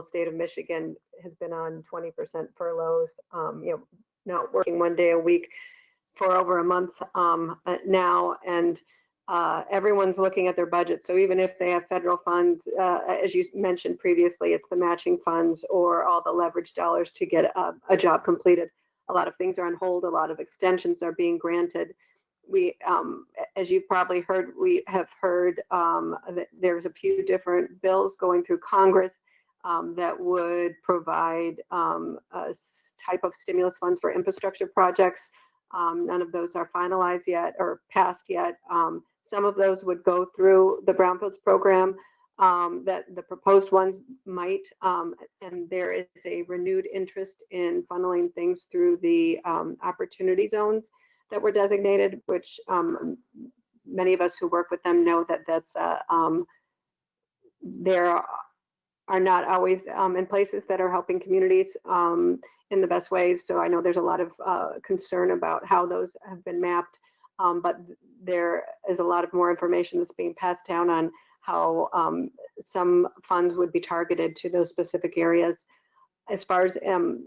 state of Michigan has been on 20% furloughs, not working 1 day a week for over a month now, and everyone's looking at their budget. So even if they have federal funds, as you mentioned previously, it's the matching funds or all the leverage dollars to get a job completed. A lot of things are on hold. A lot of extensions are being granted. We, as you've probably heard, we have heard that there's a few different bills going through Congress that would provide a type of stimulus funds for infrastructure projects. None of those are finalized yet or passed yet. Some of those would go through the Brownfields program, that the proposed ones might, and there is a renewed interest in funneling things through the opportunity zones that were designated, which many of us who work with them know that that's there are not always in places that are helping communities in the best ways. So I know there's a lot of concern about how those have been mapped, but there is a lot of more information that's being passed down on how some funds would be targeted to those specific areas. As far as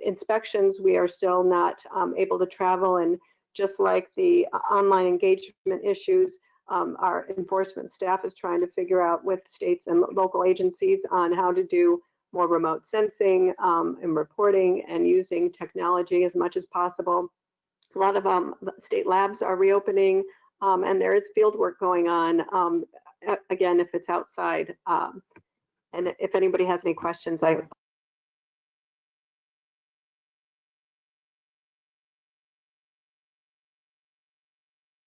inspections, we are still not able to travel, and just like the online engagement issues, our enforcement staff is trying to figure out with states and local agencies on how to do more remote sensing and reporting and using technology as much as possible. A lot of state labs are reopening, and there is field work going on, again, if it's outside. And if anybody has any questions,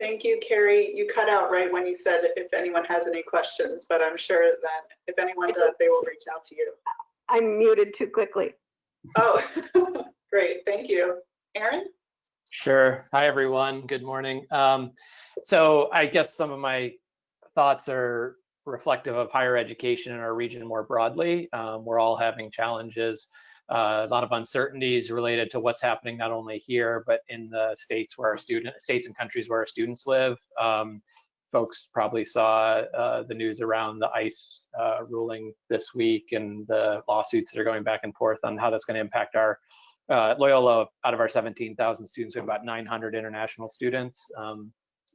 Thank you, Carrie. You cut out right when you said if anyone has any questions, but I'm sure that if anyone does, they will reach out to you. I muted too quickly. Oh, great. Thank you. Aaron? Sure. Hi, everyone. Good morning. So I guess some of my thoughts are reflective of higher education in our region more broadly. We're all having challenges, a lot of uncertainties related to what's happening not only here, but in the states and countries where our students live. Folks probably saw the news around the ICE ruling this week and the lawsuits that are going back and forth on how that's going to impact our Loyola. Out of our 17,000 students, we have about 900 international students.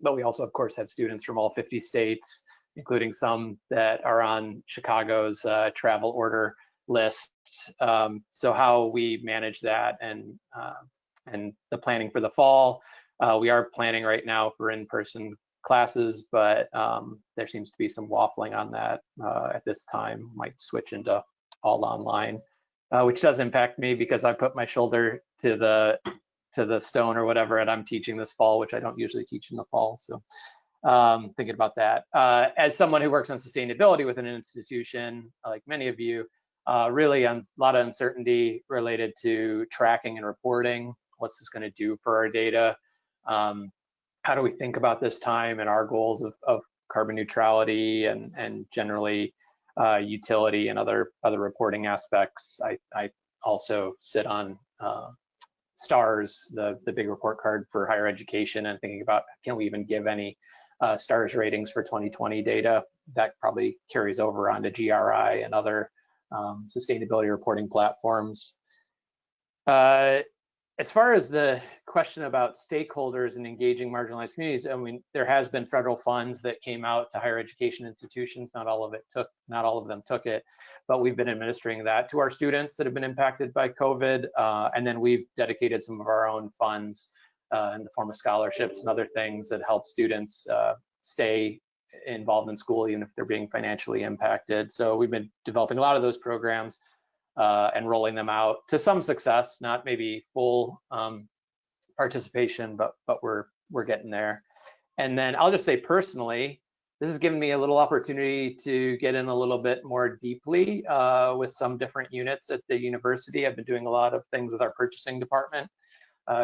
But we also, of course, have students from all 50 states, including some that are on Chicago's travel order list. So how we manage that and the planning for the fall, we are planning right now for in-person classes, but there seems to be some waffling on that at this time. Might switch into all online, which does impact me because I put my shoulder to the stone or whatever, and I'm teaching this fall, which I don't usually teach in the fall. So thinking about that. As someone who works on sustainability within an institution, like many of you, really a lot of uncertainty related to tracking and reporting. What's this going to do for our data? How do we think about this time and our goals of carbon neutrality and generally utility and other reporting aspects? I also sit on STARS, the big report card for higher education, and thinking about, can we even give any STARS ratings for 2020 data? That probably carries over onto GRI and other sustainability reporting platforms. As far as the question about stakeholders and engaging marginalized communities, I mean, there has been federal funds that came out to higher education institutions. Not all of them took it, but we've been administering that to our students that have been impacted by COVID. And then we've dedicated some of our own funds in the form of scholarships and other things that help students stay involved in school, even if they're being financially impacted. So we've been developing a lot of those programs and rolling them out to some success, not maybe full participation, but we're getting there. And then I'll just say personally, this has given me a little opportunity to get in a little bit more deeply with some different units at the university. I've been doing a lot of things with our purchasing department,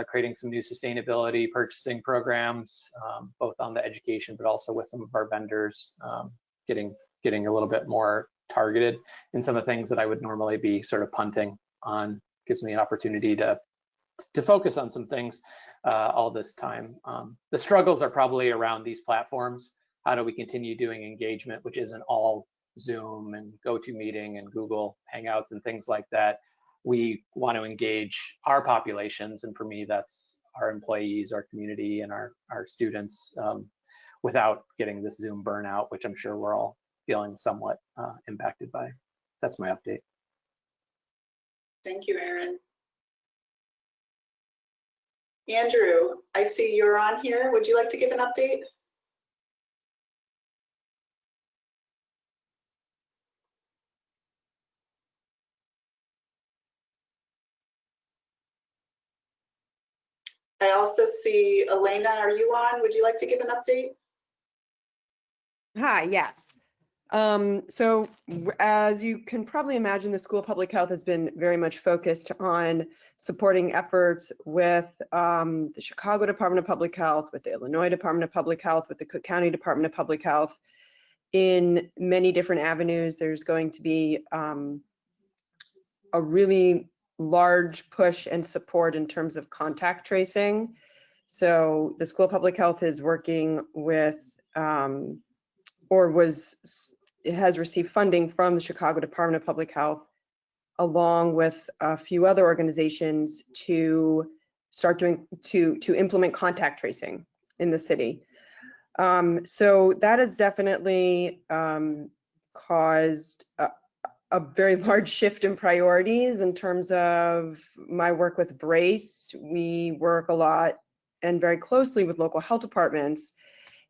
creating some new sustainability purchasing programs, both on the education, but also with some of our vendors, getting a little bit more targeted in some of the things that I would normally be sort of punting on. Gives me an opportunity to focus on some things all this time. The struggles are probably around these platforms. How do we continue doing engagement, which isn't all Zoom and GoToMeeting and Google Hangouts and things like that. We want to engage our populations, and for me, that's our employees, our community, and our students, without getting this Zoom burnout, which I'm sure we're all feeling somewhat impacted by. That's my update. Thank you, Aaron. Andrew, I see you're on here. Would you like to give an update? I also see Elena, are you on? Would you like to give an update? Hi, yes. So as you can probably imagine, the School of Public Health has been very much focused on supporting efforts with the Chicago Department of Public Health, with the Illinois Department of Public Health, with the Cook County Department of Public Health in many different avenues. There's going to be a really large push and support in terms of contact tracing. So the School of Public Health is working with it has received funding from the Chicago Department of Public Health, along with a few other organizations, to start doing to implement contact tracing in the city. So that has definitely caused a very large shift in priorities in terms of my work with Brace. We work a lot and very closely with local health departments,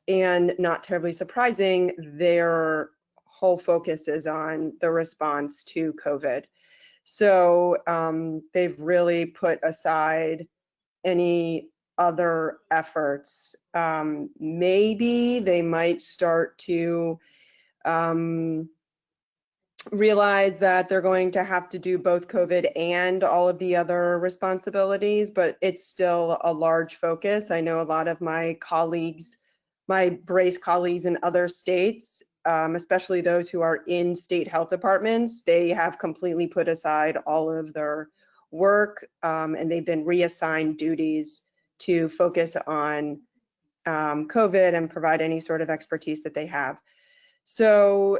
and not terribly surprising, their whole focus is on the response to COVID. So they've really put aside any other efforts. Maybe they might start to realize that they're going to have to do both COVID and all of the other responsibilities, but it's still a large focus. I know a lot of my colleagues, my Brace colleagues in other states, especially those who are in state health departments, they have completely put aside all of their work, and they've been reassigned duties to focus on COVID and provide any sort of expertise that they have. So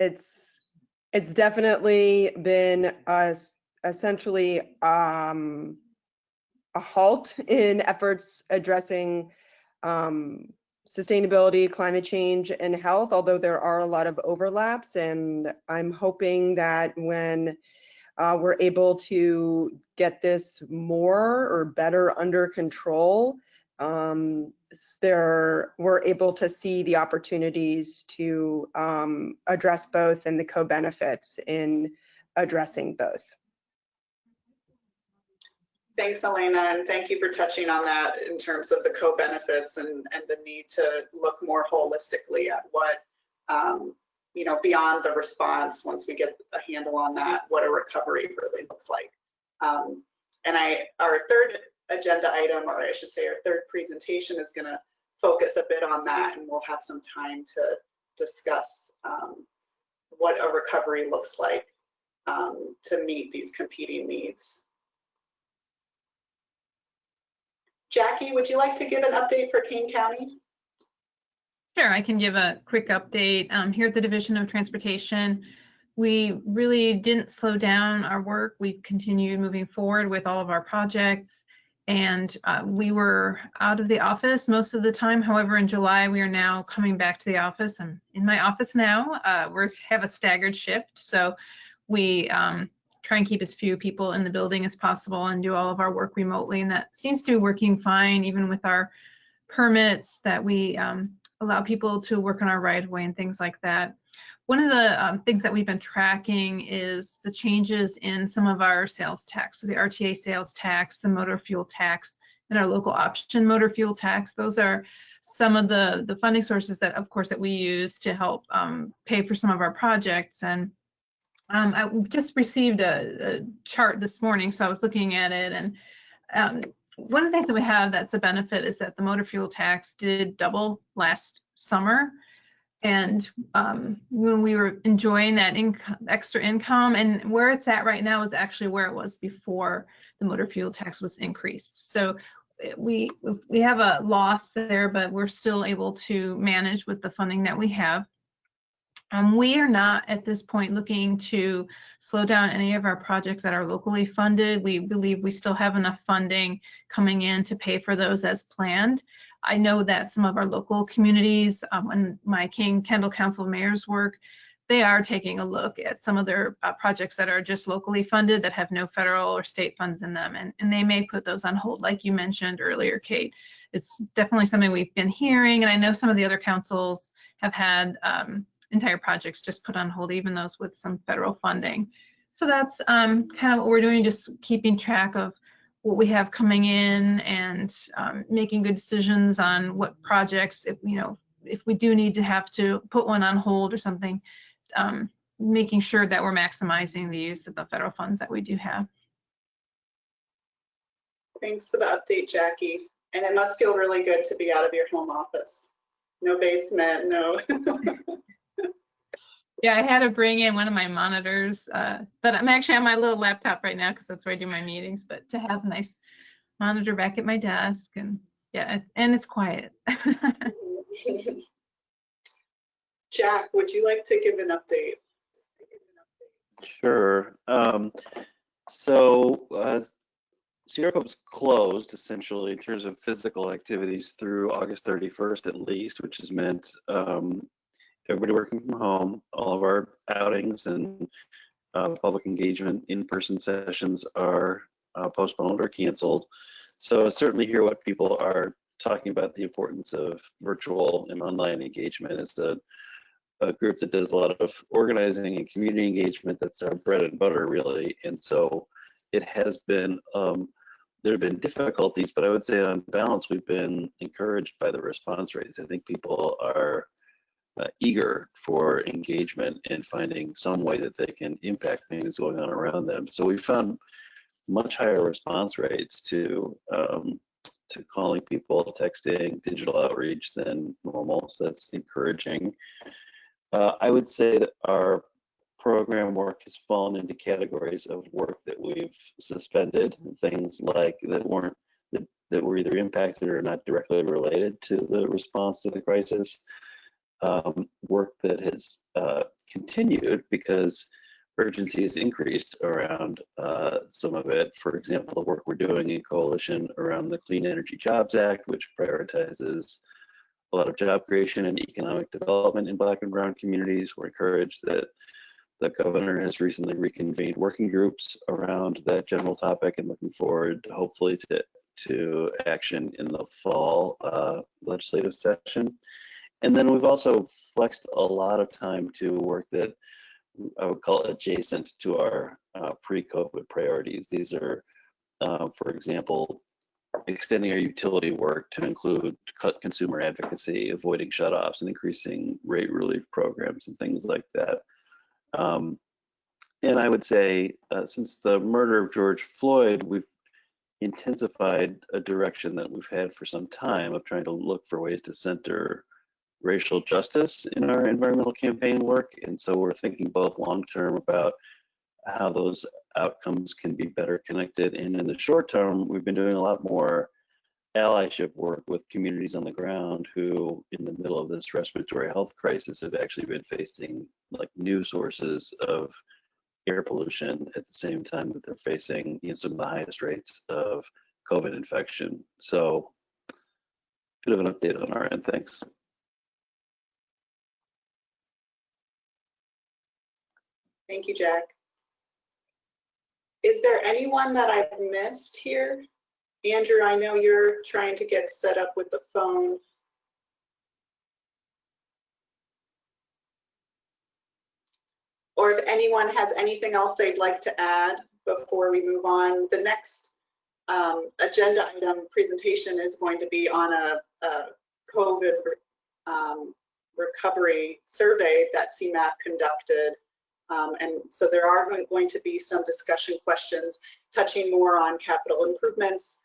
it's definitely been essentially a halt in efforts addressing sustainability, climate change, and health, although there are a lot of overlaps. And I'm hoping that when we're able to get this more or better under control, we're able to see the opportunities to address both and the co-benefits in addressing both. Thanks, Elena, and thank you for touching on that in terms of the co-benefits and the need to look more holistically at what, beyond the response, once we get a handle on that, what a recovery really looks like. Our third agenda item, or I should say our third presentation, is going to focus a bit on that, and we'll have some time to discuss what a recovery looks like to meet these competing needs. Jackie, would you like to give an update for Kane County? Sure, I can give a quick update. Here at the Division of Transportation, we really didn't slow down our work. We've continued moving forward with all of our projects, and we were out of the office most of the time. However, in July, we are now coming back to the office. I'm in my office now. We have a staggered shift, so we try and keep as few people in the building as possible and do all of our work remotely, and that seems to be working fine, even with our permits that we allow people to work on our right-of-way and things like that. One of the things that we've been tracking is the changes in some of our sales tax, so the RTA sales tax, the motor fuel tax, and our local option motor fuel tax. Those are some of the funding sources that, of course, that we use to help pay for some of our projects. And I just received a chart this morning, so I was looking at it, and one of the things that we have that's a benefit is that the motor fuel tax did double last summer. And when we were enjoying that extra income, and where it's at right now is actually where it was before the motor fuel tax was increased. So we have a loss there, but we're still able to manage with the funding that we have. We are not at this point looking to slow down any of our projects that are locally funded. We believe we still have enough funding coming in to pay for those as planned. I know that some of our local communities, when my King Kendall Council of Mayors work, they are taking a look at some of their projects that are just locally funded that have no federal or state funds in them, and they may put those on hold, like you mentioned earlier, Kate. It's definitely something we've been hearing, and I know some of the other councils have had entire projects just put on hold, even those with some federal funding. So that's kind of what we're doing, just keeping track of what we have coming in and making good decisions on what projects, if we do need to have to put one on hold or something, making sure that we're maximizing the use of the federal funds that we do have. Thanks for the update, Jackie. And it must feel really good to be out of your home office. No basement, no. Yeah, I had to bring in one of my monitors, but I'm actually on my little laptop right now because that's where I do my meetings, but to have a nice monitor back at my desk, and yeah, and it's quiet. Jack, would you like to give an update? Sure. So Sierra Club's closed essentially in terms of physical activities through August 31st at least, which has meant everybody working from home. All of our outings and public engagement in-person sessions are postponed or canceled. So I certainly hear what people are talking about, the importance of virtual and online engagement. It's a group that does a lot of organizing and community engagement. That's our bread and butter, really. And so it has been, there have been difficulties, but I would say on balance, we've been encouraged by the response rates. I think people are eager for engagement and finding some way that they can impact things going on around them. So we found much higher response rates to calling people, texting, digital outreach than normal. So that's encouraging. I would say that our program work has fallen into categories of work that we've suspended, things like that were either impacted or not directly related to the response to the crisis. Work that has continued because urgency has increased around some of it. For example, the work we're doing in coalition around the Clean Energy Jobs Act, which prioritizes a lot of job creation and economic development in Black and Brown communities. We're encouraged that the governor has recently reconvened working groups around that general topic, and looking forward hopefully to action in the fall legislative session. And then we've also flexed a lot of time to work that I would call adjacent to our pre-COVID priorities. These are, for example, extending our utility work to include consumer advocacy, avoiding shutoffs, and increasing rate relief programs and things like that. And I would say since the murder of George Floyd, we've intensified a direction that we've had for some time of trying to look for ways to center racial justice in our environmental campaign work. And so we're thinking both long-term about how those outcomes can be better connected. And in the short term, we've been doing a lot more allyship work with communities on the ground who, in the middle of this respiratory health crisis, have actually been facing like new sources of air pollution at the same time that they're facing some of the highest rates of COVID infection. So bit of an update on our end. Thanks. Thank you, Jack. Is there anyone that I've missed here? Andrew, I know you're trying to get set up with the phone. Or if anyone has anything else they'd like to add before we move on. The next agenda item presentation is going to be on a COVID recovery survey that CMAP conducted. And so there are going to be some discussion questions touching more on capital improvements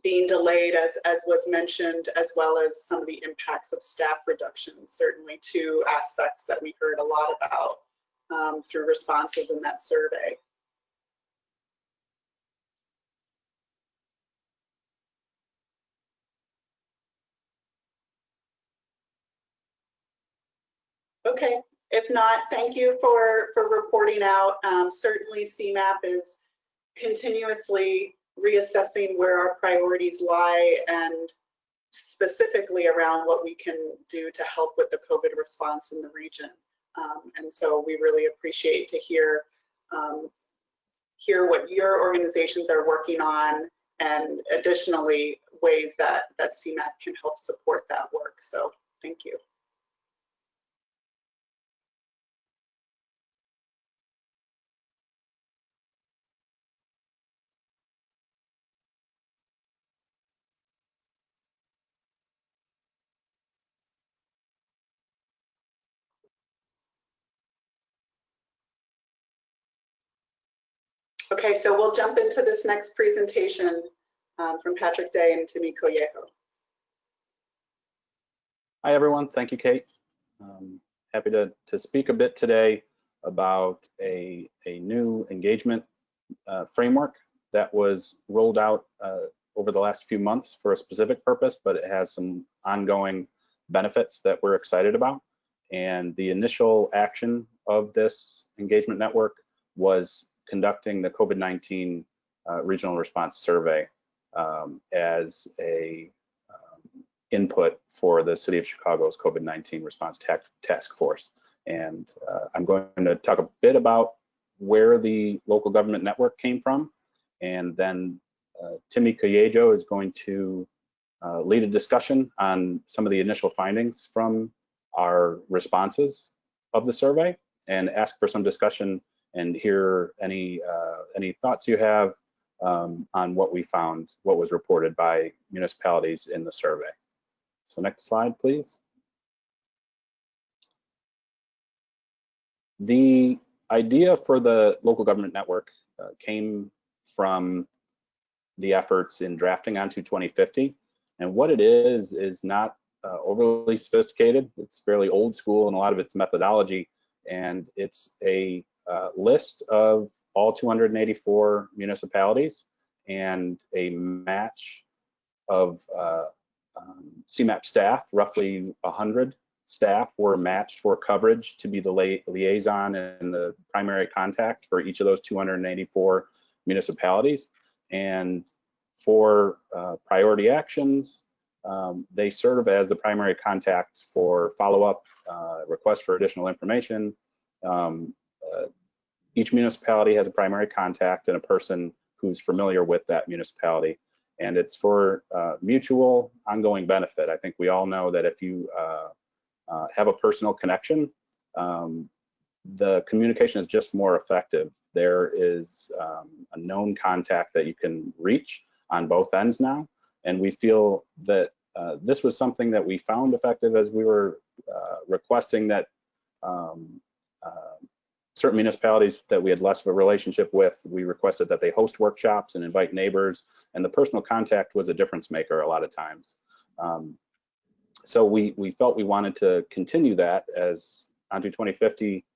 being delayed, as was mentioned, as well as some of the impacts of staff reductions, certainly two aspects that we heard a lot about through responses in that survey. Okay, if not, thank you for reporting out. Certainly CMAP is continuously reassessing where our priorities lie and specifically around what we can do to help with the COVID response in the region. And so we really appreciate to hear what your organizations are working on, and additionally ways that CMAP can help support that work. So thank you. Okay, so we'll jump into this next presentation from Patrick Day and Timmy Collejo. Hi, everyone. Thank you, Kate. Happy to speak a bit today about a new engagement framework that was rolled out over the last few months for a specific purpose, but it has some ongoing benefits that we're excited about. And the initial action of this engagement network was conducting the COVID-19 regional response survey as a input for the City of Chicago's COVID-19 response task force. And I'm going to talk a bit about where the local government network came from, and then Timmy Collejo is going to lead a discussion on some of the initial findings from our responses of the survey, and ask for some discussion and hear any thoughts you have on what we found, what was reported by municipalities in the survey. So next slide, please. The idea for the local government network came from the efforts in drafting onto 2050. And what it is not overly sophisticated. It's fairly old school in a lot of its methodology. And it's a list of all 284 municipalities and a match of CMAP staff. Roughly 100 staff were matched for coverage to be the liaison and the primary contact for each of those 284 municipalities. And for priority actions, they serve as the primary contact for follow-up, requests for additional information. Each municipality has a primary contact and a person who's familiar with that municipality. And it's for mutual ongoing benefit. I think we all know that if you have a personal connection, the communication is just more effective. There is a known contact that you can reach on both ends now. And we feel that this was something that we found effective as we were requesting that certain municipalities that we had less of a relationship with, we requested that they host workshops and invite neighbors, and the personal contact was a difference maker a lot of times. So we felt we wanted to continue that as Onto 2050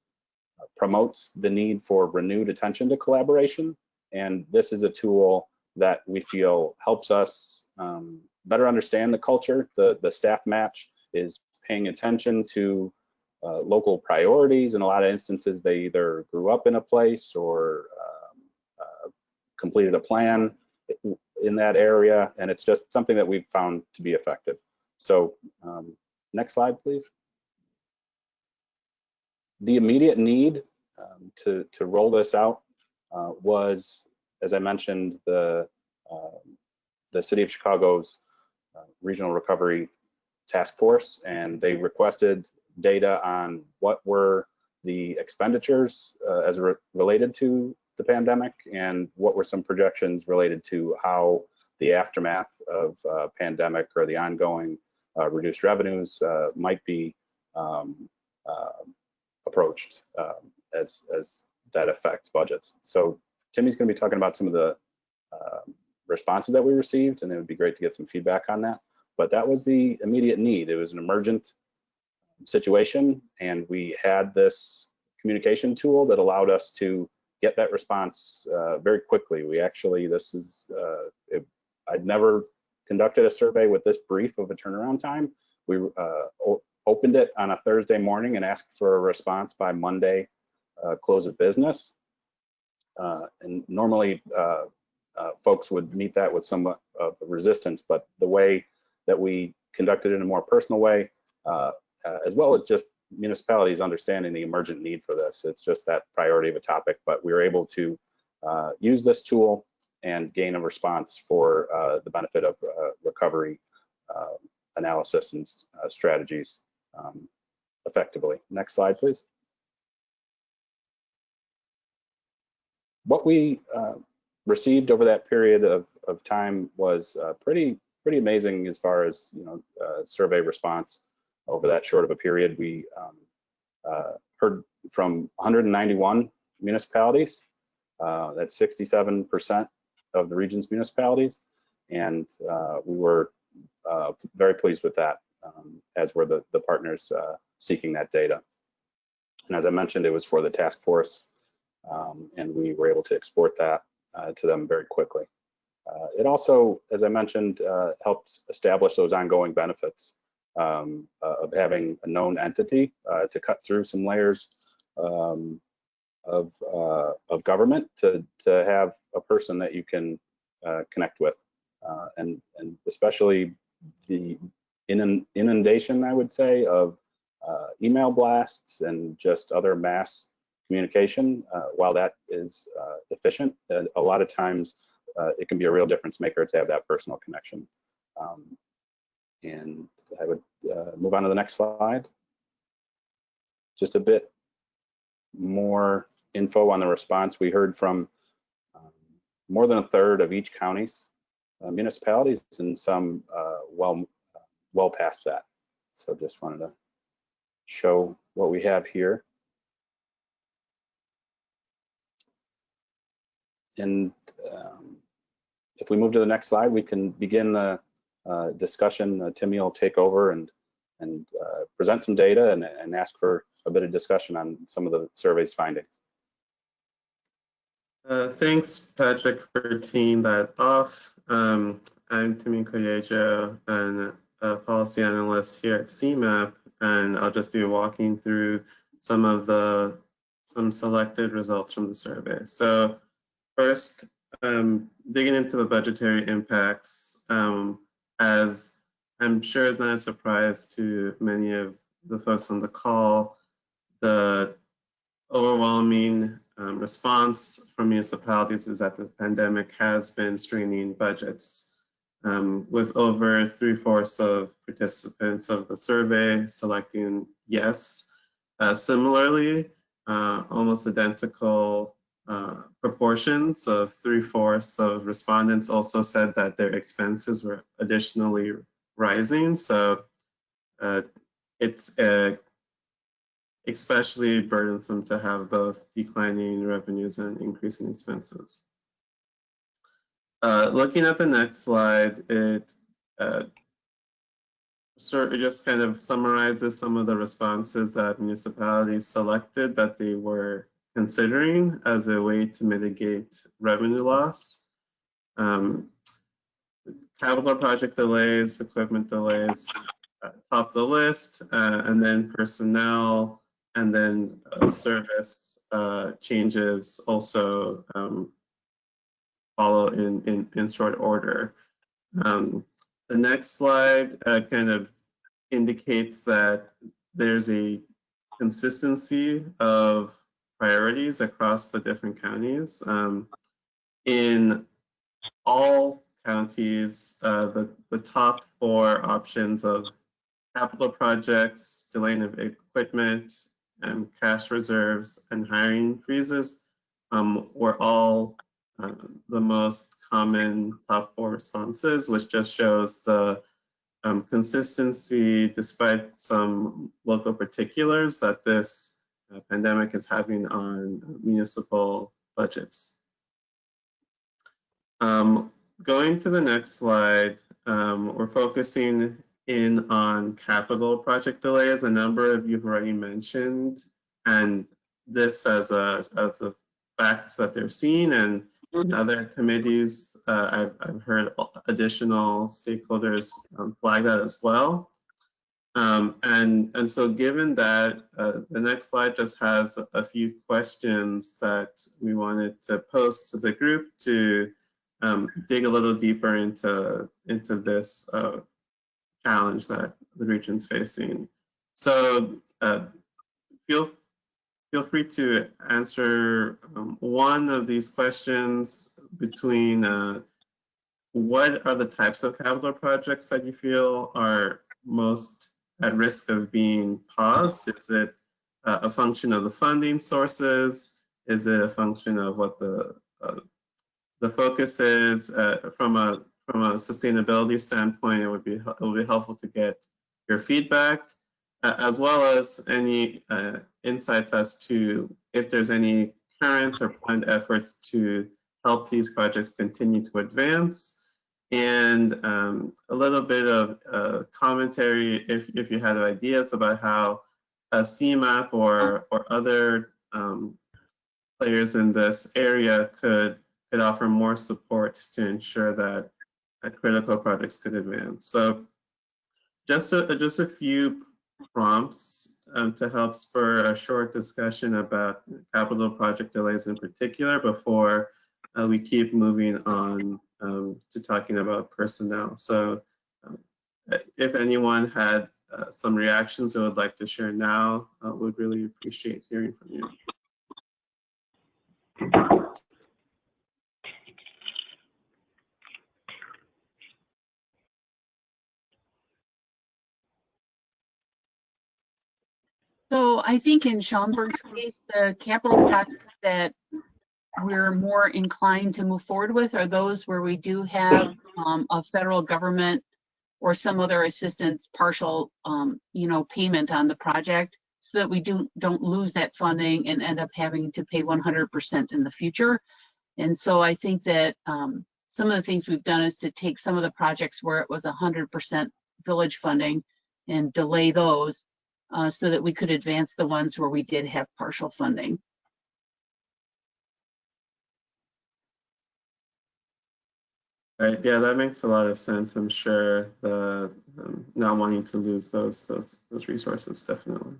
promotes the need for renewed attention to collaboration. And this is a tool that we feel helps us better understand the culture. The staff match is paying attention to local priorities. In a lot of instances, they either grew up in a place or completed a plan in that area, and it's just something that we've found to be effective. So next slide, please. The immediate need to roll this out was, as I mentioned, the City of Chicago's Regional Recovery Task Force, and they requested data on what were the expenditures as related to the pandemic, and what were some projections related to how the aftermath of pandemic or the ongoing reduced revenues might be approached as that affects budgets. So Timmy's going to be talking about some of the responses that we received, and it would be great to get some feedback on that. But that was the immediate need. It was an emergent situation, and we had this communication tool that allowed us to get that response very quickly. We actually, I'd never conducted a survey with this brief of a turnaround time. We opened it on a Thursday morning and asked for a response by Monday, close of business. And normally folks would meet that with some resistance, but the way that we conducted it in a more personal way, as well as just municipalities understanding the emergent need for this. It's just that priority of a topic, but we were able to use this tool and gain a response for the benefit of recovery analysis and strategies effectively. Next slide, please. What we received over that period of time was pretty amazing as far as survey response. Over that short of a period, we heard from 191 municipalities. That's 67% of the region's municipalities, and we were very pleased with that, as were the partners seeking that data. And as I mentioned, it was for the task force, and we were able to export that to them very quickly. It also, as I mentioned, helps establish those ongoing benefits of having a known entity to cut through some layers of government to have a person that you can connect with, and especially the inundation, I would say, of email blasts and just other mass communication. While that is efficient, a lot of times it can be a real difference maker to have that personal connection. And I would move on to the next slide. Just a bit more info on the response. We heard from more than a third of each county's municipalities, and some well past that. So just wanted to show what we have here. And if we move to the next slide, we can begin the discussion. Timmy will take over and present some data and ask for a bit of discussion on some of the survey's findings. Thanks, Patrick, for teeing that off. I'm Timmy Koyejo, and a policy analyst here at CMAP, and I'll just be walking through some selected results from the survey. So first, digging into the budgetary impacts, as I'm sure is not a surprise to many of the folks on the call, the overwhelming response from municipalities is that the pandemic has been straining budgets, with over 3/4 of participants of the survey selecting yes. Similarly, almost identical proportions of 3/4 of respondents also said that their expenses were additionally rising. So it's especially burdensome to have both declining revenues and increasing expenses. Looking at the next slide, it sort of just kind of summarizes some of the responses that municipalities selected that they were considering as a way to mitigate revenue loss. Capital project delays, equipment delays top the list, and then personnel, and then service changes also follow in short order. The next slide kind of indicates that there's a consistency of priorities across the different counties. In all counties, the top 4 options of capital projects, delaying of equipment, cash reserves, and hiring freezes were all the most common top 4 responses, which just shows the consistency despite some local particulars that this pandemic is having on municipal budgets. Going to the next slide, we're focusing in on capital project delays. A number of you have already mentioned, and this as a fact that they're seeing, and other committees, I've heard additional stakeholders flag that as well. And so given that, the next slide just has a few questions that we wanted to post to the group to dig a little deeper into this challenge that the region's facing. So feel free to answer one of these questions between what are the types of capital projects that you feel are most at risk of being paused? Is it a function of the funding sources? Is it a function of what the focus is? From a sustainability standpoint, it will be helpful to get your feedback, as well as any insights as to if there's any current or planned efforts to help these projects continue to advance, and a little bit of commentary if you had ideas about how a CMAP or other players in this area could offer more support to ensure that critical projects could advance. So just a few prompts to help spur a short discussion about capital project delays in particular before we keep moving on to talking about personnel. So if anyone had some reactions they would like to share now, would really appreciate hearing from you. So I think in Schaumburg's case, the capital projects that we're more inclined to move forward with are those where we do have a federal government or some other assistance partial, payment on the project, so that we don't lose that funding and end up having to pay 100% in the future. And so I think that some of the things we've done is to take some of the projects where it was 100% village funding and delay those so that we could advance the ones where we did have partial funding. Right. Yeah, that makes a lot of sense. I'm sure the not wanting to lose those resources, definitely.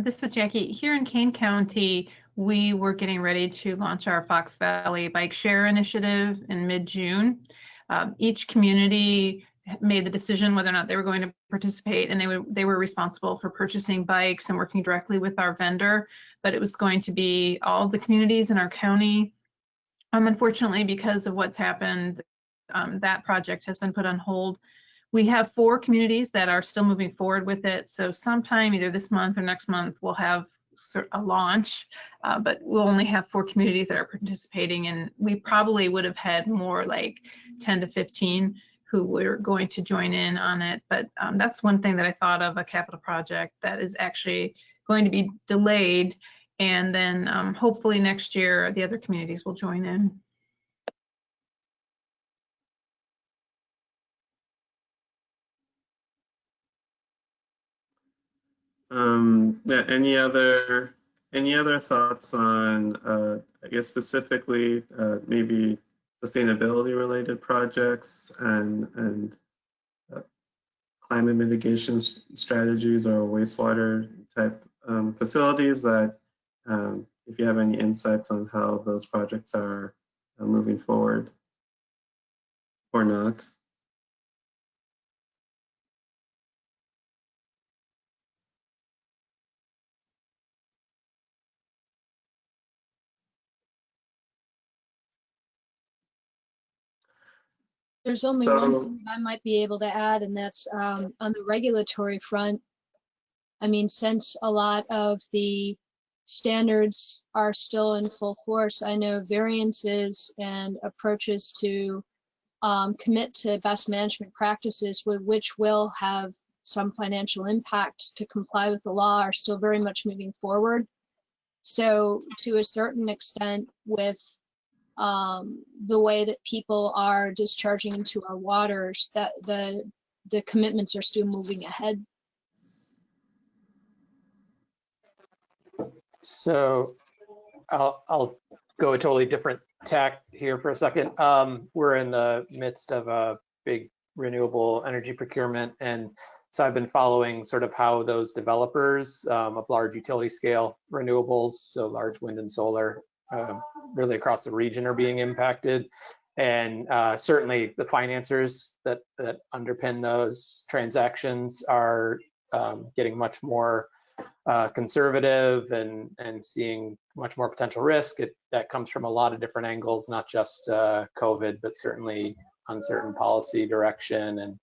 This is Jackie. Here in Kane County, we were getting ready to launch our Fox Valley Bike Share initiative in mid-June. Each community made the decision whether or not they were going to participate, and they were responsible for purchasing bikes and working directly with our vendor, but it was going to be all the communities in our county. Unfortunately, because of what's happened, that project has been put on hold. We have 4 communities that are still moving forward with it, so sometime either this month or next month we'll have a launch, but we'll only have 4 communities that are participating, and we probably would have had more like 10 to 15 who were going to join in on it. But that's one thing that I thought of, a capital project that is actually going to be delayed, and then hopefully next year the other communities will join in. Yeah, any other thoughts on I guess specifically maybe sustainability related projects and climate mitigation strategies or wastewater type facilities that if you have any insights on how those projects are moving forward or not. There's only one thing I might be able to add, and that's on the regulatory front. I mean, since a lot of the standards are still in full force, I know variances and approaches to commit to best management practices, which will have some financial impact to comply with the law, are still very much moving forward. So to a certain extent, with the way that people are discharging into our waters, that the commitments are still moving ahead. So I'll go a totally different tack here for a second. We're in the midst of a big renewable energy procurement, and so I've been following sort of how those developers of large utility scale renewables, so large wind and solar, really across the region are being impacted. And certainly the financiers that underpin those transactions are getting much more conservative and seeing much more potential risk. That comes from a lot of different angles, not just COVID, but certainly uncertain policy direction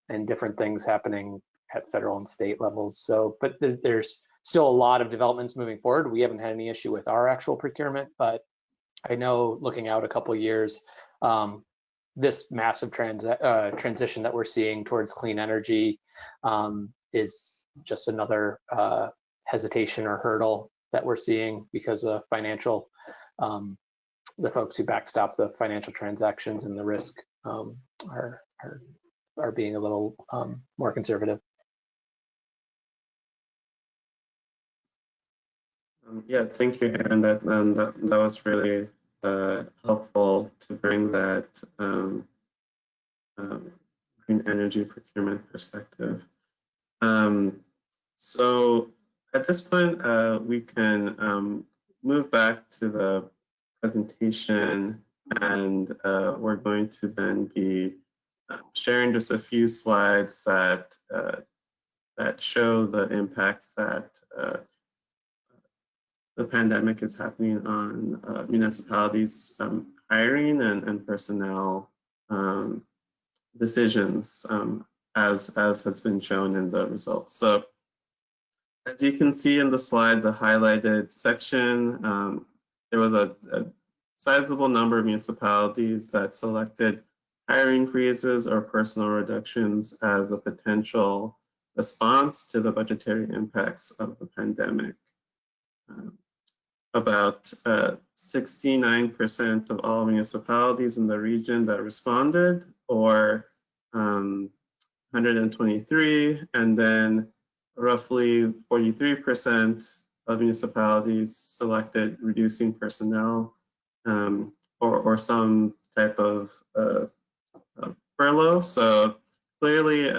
and different things happening at federal and state levels. So, but there's still a lot of developments moving forward. We haven't had any issue with our actual procurement, but I know looking out a couple of years, this massive transition that we're seeing towards clean energy is just another hesitation or hurdle that we're seeing because of financial, the folks who backstop the financial transactions and the risk are being a little more conservative. Yeah, thank you, Aaron. That was really helpful to bring that green energy procurement perspective. So at this point, we can move back to the presentation, and we're going to then be sharing just a few slides that show the impact that the pandemic is having on municipalities' hiring and personnel decisions, as has been shown in the results. So as you can see in the slide, the highlighted section, there was a sizable number of municipalities that selected hiring freezes or personnel reductions as a potential response to the budgetary impacts of the pandemic. About 69% of all municipalities in the region that responded, or 123, and then roughly 43% of municipalities selected reducing personnel or some type of furlough. So clearly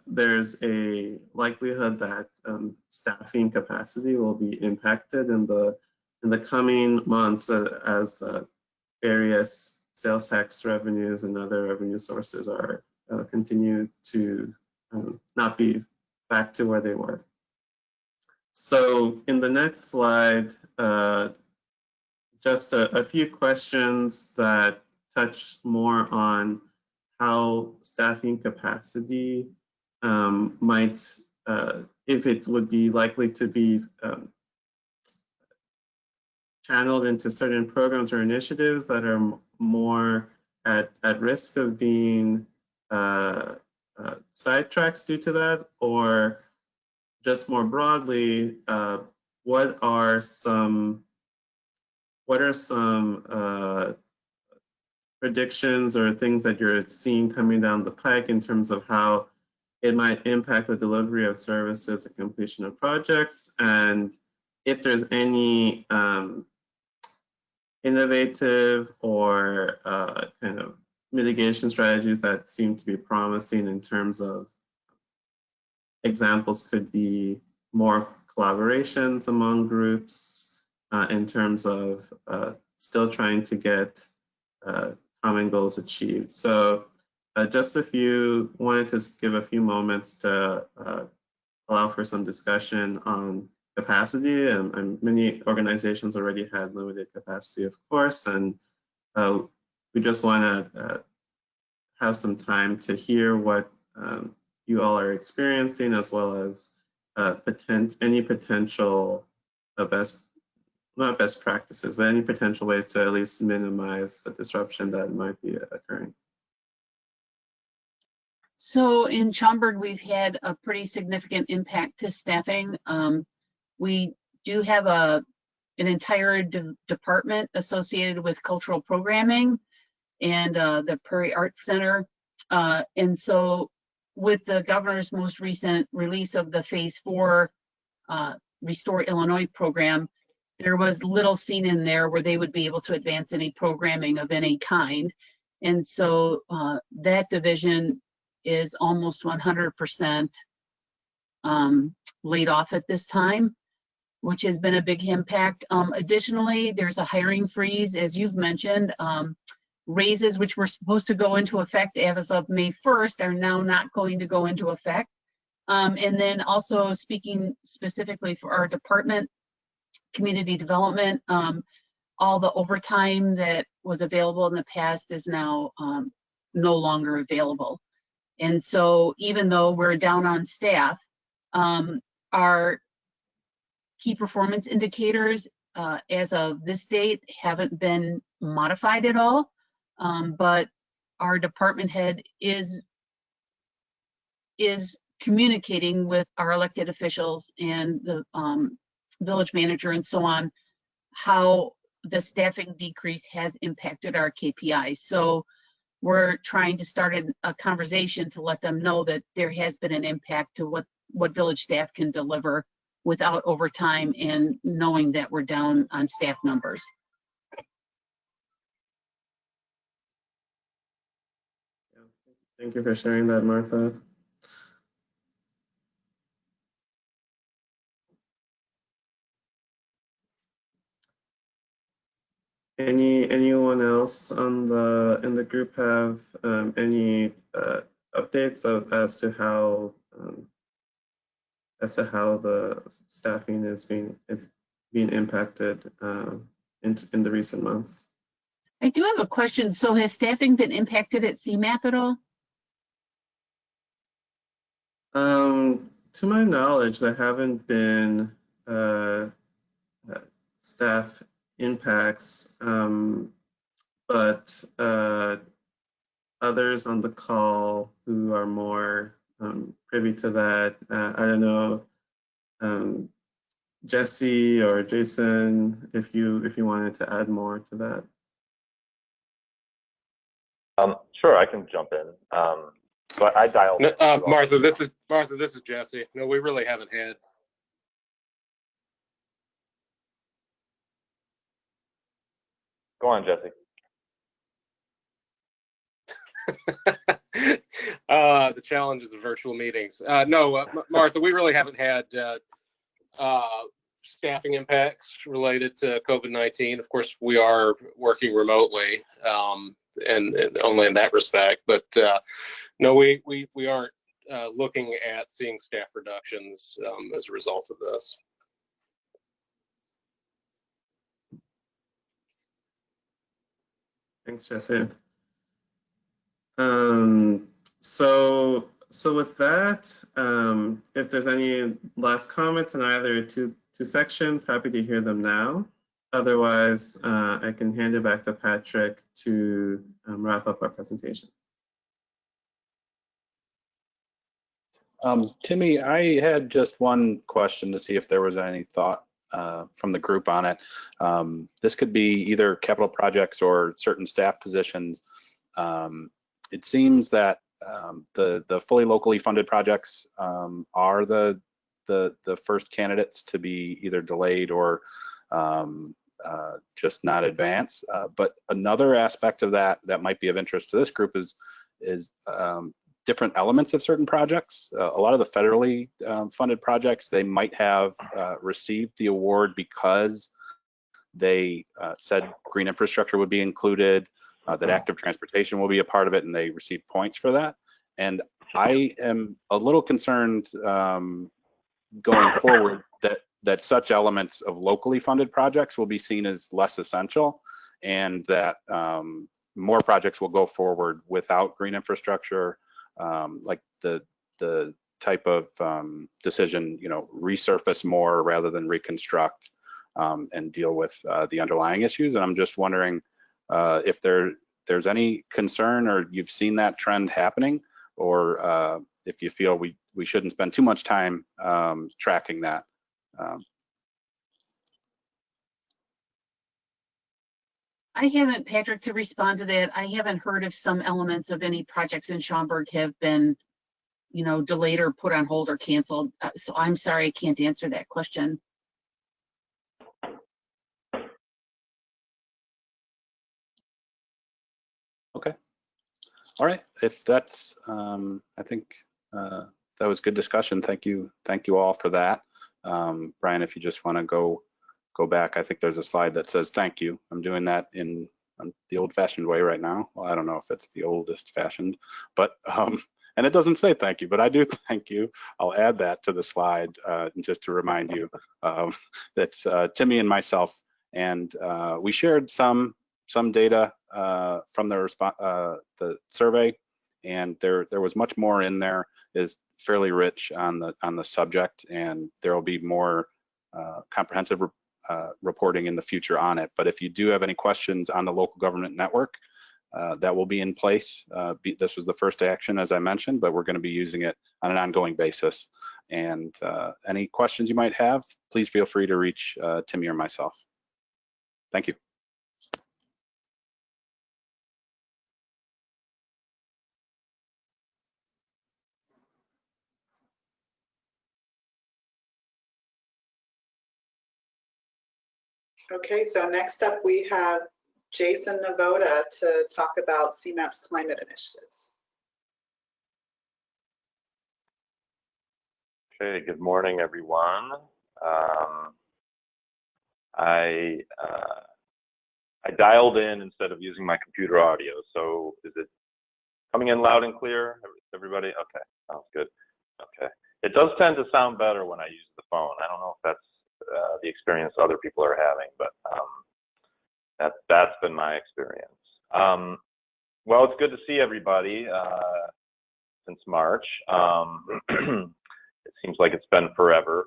there's a likelihood that staffing capacity will be impacted in the coming months as the various sales tax revenues and other revenue sources are continue to not be back to where they were. So in the next slide, just a few questions that touch more on how staffing capacity might, if it would be likely to be channeled into certain programs or initiatives that are more at risk of being sidetracked due to that, or just more broadly, what are some predictions or things that you're seeing coming down the pike in terms of how it might impact the delivery of services and completion of projects, and if there's any innovative or kind of mitigation strategies that seem to be promising in terms of examples could be more collaborations among groups in terms of still trying to get common goals achieved. So just wanted to give a few moments to allow for some discussion on capacity, and many organizations already had limited capacity, of course, and we just want to have some time to hear what you all are experiencing, as well as any potential not best practices, but any potential ways to at least minimize the disruption that might be occurring. So in Schaumburg, we've had a pretty significant impact to staffing. We do have an entire department associated with cultural programming and the Prairie Arts Center. And so with the governor's most recent release of the Phase 4 Restore Illinois program, there was little seen in there where they would be able to advance any programming of any kind. And so that division is almost 100% laid off at this time, which has been a big impact. Additionally, there's a hiring freeze, as you've mentioned. Raises, which were supposed to go into effect as of May 1st, are now not going to go into effect. And then also speaking specifically for our department, community development, all the overtime that was available in the past is now no longer available. And so even though we're down on staff, our key performance indicators as of this date haven't been modified at all, but our department head is communicating with our elected officials and the village manager and so on, how the staffing decrease has impacted our KPIs. So we're trying to start a conversation to let them know that there has been an impact to what village staff can deliver without overtime, and knowing that we're down on staff numbers. Thank you for sharing that, Martha. Anyone else in the group have any updates as to how the staffing is being impacted in the recent months? I do have a question. So has staffing been impacted at CMAP at all? To my knowledge, there haven't been staff impacts, but others on the call who are more privy to that, I don't know, Jesse or Jason, if you wanted to add more to that. Sure, I can jump in. So I dialed. Martha, this is Jesse. No, we really haven't had. Go on, Jesse. The challenges of virtual meetings. No, Martha, we really haven't had staffing impacts related to COVID-19. Of course, we are working remotely, and only in that respect. But no, we aren't looking at seeing staff reductions as a result of this. Thanks, Jesse. So with that, if there's any last comments in either two sections, happy to hear them now. Otherwise, I can hand it back to Patrick to wrap up our presentation. Timmy, I had just one question to see if there was any thought from the group on it. This could be either capital projects or certain staff positions. It seems that the fully locally funded projects are the first candidates to be either delayed or just not advance. But another aspect of that might be of interest to this group is different elements of certain projects. A lot of the federally funded projects, they might have received the award because they said green infrastructure would be included, that active transportation will be a part of it, and they received points for that. And I am a little concerned going forward that such elements of locally funded projects will be seen as less essential, and that more projects will go forward without green infrastructure, like the type of decision, resurface more rather than reconstruct, and deal with the underlying issues. And I'm just wondering if there's any concern, or you've seen that trend happening, or if you feel we shouldn't spend too much time tracking that. I haven't, Patrick, to respond to that. I haven't heard if some elements of any projects in Schaumburg have been, delayed or put on hold or canceled. So I'm sorry, I can't answer that question. All right, if that's, I think that was good discussion. Thank you all for that. Brian, if you just want to go back, I think there's a slide that says thank you. I'm doing that in the old-fashioned way right now. Well, I don't know if it's the oldest fashioned, but and it doesn't say thank you, but I do thank you. I'll add that to the slide just to remind you. That's Timmy and myself, and we shared some data from the survey, and there was much more in there. Is fairly rich on the subject, and there will be more comprehensive reporting in the future on it. But if you do have any questions on the local government network, that will be in place. This was the first action, as I mentioned, but we're going to be using it on an ongoing basis. And any questions you might have, please feel free to reach Timmy or myself. Thank you. Okay, so next up we have Jason Navoda to talk about CMAP's climate initiatives. Okay, good morning, everyone. I dialed in instead of using my computer audio, so is it coming in loud and clear, everybody? Okay, sounds good. Okay, it does tend to sound better when I use the phone. I don't know if that's the experience other people are having, but that's been my experience. Well, it's good to see everybody since March. It seems like it's been forever.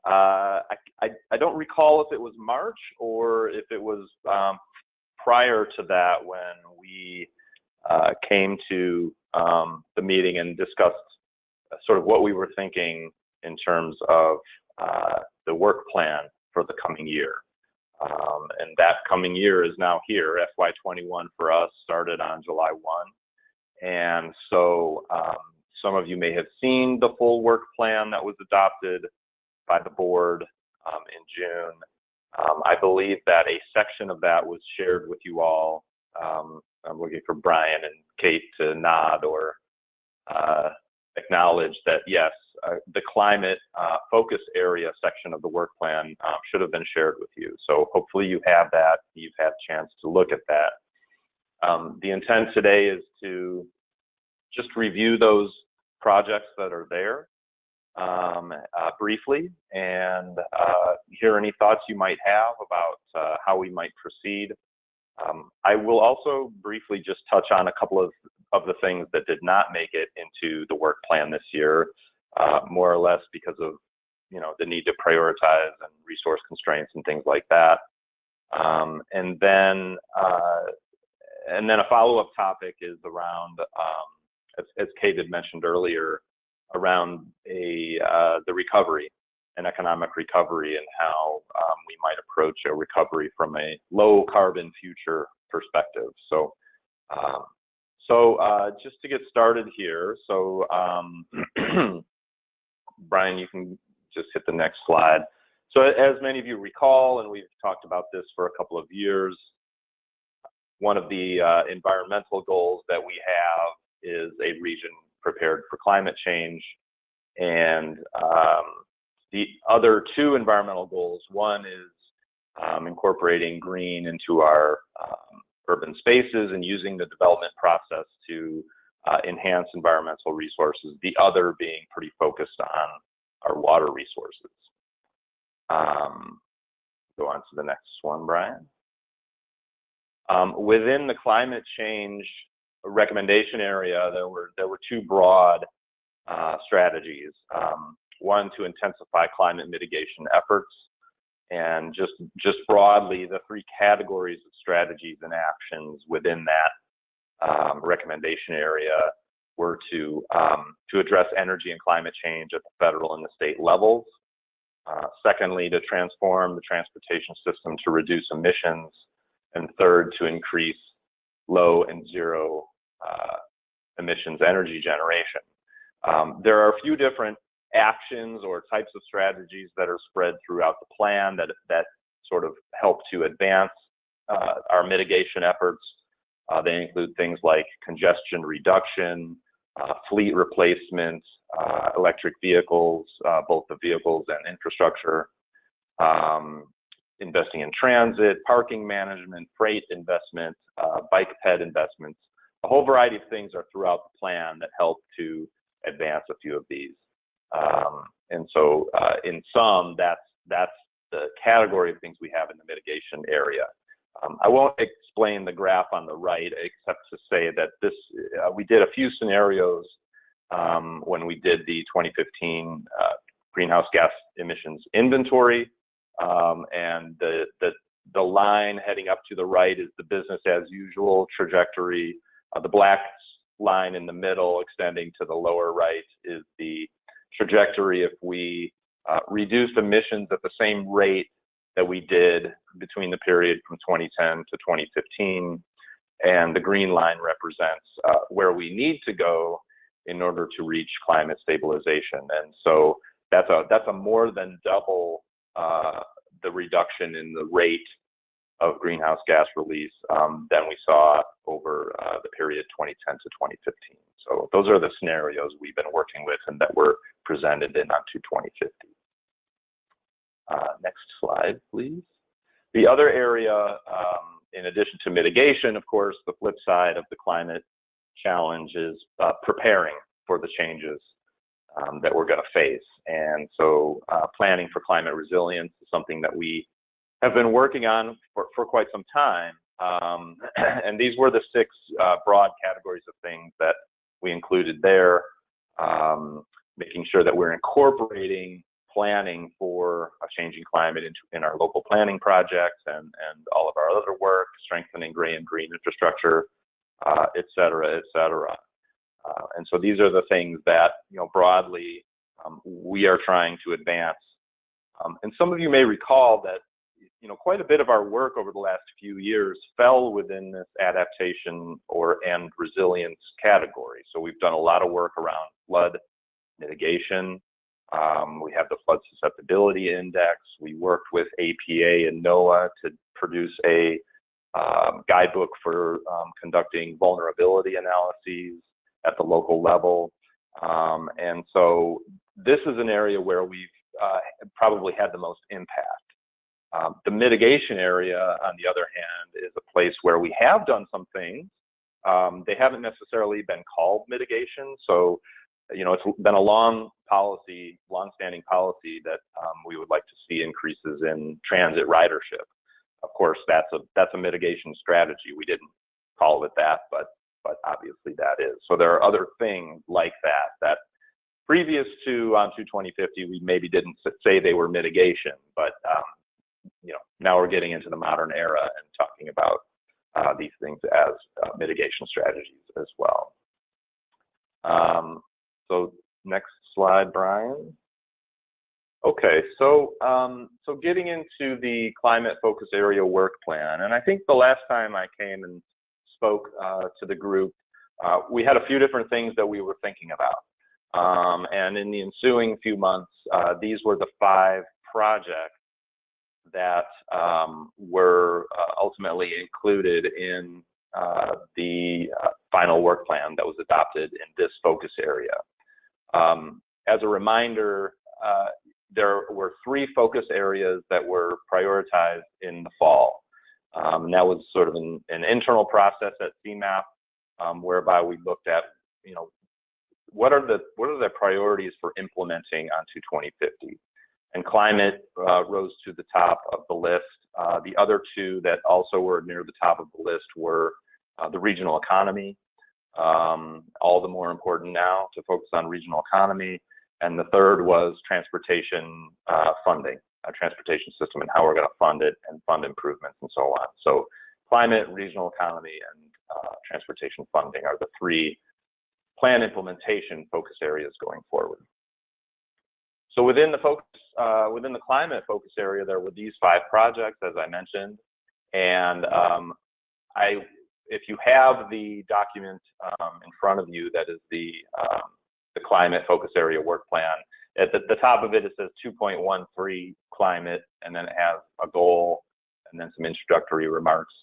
I don't recall if it was March or if it was prior to that when we came to the meeting and discussed sort of what we were thinking in terms of the work plan for the coming year. And that coming year is now here. FY21 for us started on July 1. And so some of you may have seen the full work plan that was adopted by the board in June. I believe that a section of that was shared with you all. I'm looking for Brian and Kate to nod or acknowledge that, yes, the climate focus area section of the work plan should have been shared with you. So hopefully you have that, you've had a chance to look at that. The intent today is to just review those projects that are there briefly and hear any thoughts you might have about how we might proceed. I will also briefly just touch on a couple of the things that did not make it into the work plan this year, more or less because of the need to prioritize and resource constraints and things like that. And then a follow-up topic is around, as Kate had mentioned earlier, around the recovery and economic recovery and how we might approach a recovery from a low carbon future perspective. So just to get started here, so Brian, you can just hit the next slide. So as many of you recall, and we've talked about this for a couple of years, one of the environmental goals that we have is a region prepared for climate change. And the other two environmental goals, one is incorporating green into our urban spaces and using the development process to enhance environmental resources, the other being pretty focused on our water resources. Go on to the next one, Brian. Within the climate change recommendation area, there were two broad strategies. One, to intensify climate mitigation efforts, and just broadly, the three categories of strategies and actions within that recommendation area were to address energy and climate change at the federal and the state levels. Secondly, to transform the transportation system to reduce emissions. And third, to increase low and zero emissions energy generation. There are a few different actions or types of strategies that are spread throughout the plan that sort of help to advance our mitigation efforts. They include things like congestion reduction, fleet replacement, electric vehicles, both the vehicles and infrastructure, investing in transit, parking management, freight investment, bike ped investments. A whole variety of things are throughout the plan that help to advance a few of these. And so in sum, that's the category of things we have in the mitigation area. I won't explain the graph on the right, except to say that this, we did a few scenarios when we did the 2015 greenhouse gas emissions inventory. And the line heading up to the right is the business as usual trajectory. The black line in the middle extending to the lower right is the trajectory if we reduced emissions at the same rate that we did between the period from 2010 to 2015. And the green line represents where we need to go in order to reach climate stabilization. And so that's a more than double the reduction in the rate of greenhouse gas release than we saw over the period 2010 to 2015. So those are the scenarios we've been working with and that were presented in onto 2050. Next slide, please. The other area, in addition to mitigation, of course, the flip side of the climate challenge is preparing for the changes that we're going to face. And so planning for climate resilience is something that we have been working on for quite some time. And these were the 6 broad categories of things that we included there, making sure that we're incorporating planning for a changing climate in our local planning projects and all of our other work, strengthening gray and green infrastructure, et cetera, et cetera. And so these are the things that, broadly, we are trying to advance. And some of you may recall that, quite a bit of our work over the last few years fell within this adaptation and resilience category. So we've done a lot of work around flood mitigation. We have the Flood Susceptibility Index. We worked with APA and NOAA to produce a guidebook for conducting vulnerability analyses at the local level. And so this is an area where we've probably had the most impact. The mitigation area, on the other hand, is a place where we have done some things. They haven't necessarily been called mitigation. So, it's been a long-standing policy that we would like to see increases in transit ridership. Of course, that's a mitigation strategy. We didn't call it that, but obviously that is. So there are other things like that previous to 2050, we maybe didn't say they were mitigation, but now we're getting into the modern era and talking about these things as mitigation strategies as well. So next slide, Brian. Okay, so getting into the climate focus area work plan, and I think the last time I came and spoke to the group, we had a few different things that we were thinking about. And in the ensuing few months, these were the 5 projects that were ultimately included in the final work plan that was adopted in this focus area. As a reminder, there were 3 focus areas that were prioritized in the fall. And that was sort of an internal process at CMAP, whereby we looked at, what are the priorities for implementing onto 2050? And climate rose to the top of the list. The other 2 that also were near the top of the list were the regional economy, all the more important now to focus on regional economy. And the third was transportation funding, a transportation system and how we're going to fund it and fund improvements and so on. So climate, regional economy, and transportation funding are the 3 plan implementation focus areas going forward. So within the climate focus area, there were these 5 projects, as I mentioned. And if you have the document in front of you, that is the climate focus area work plan. At the top of it, it says 2.13 climate, and then it has a goal and then some introductory remarks.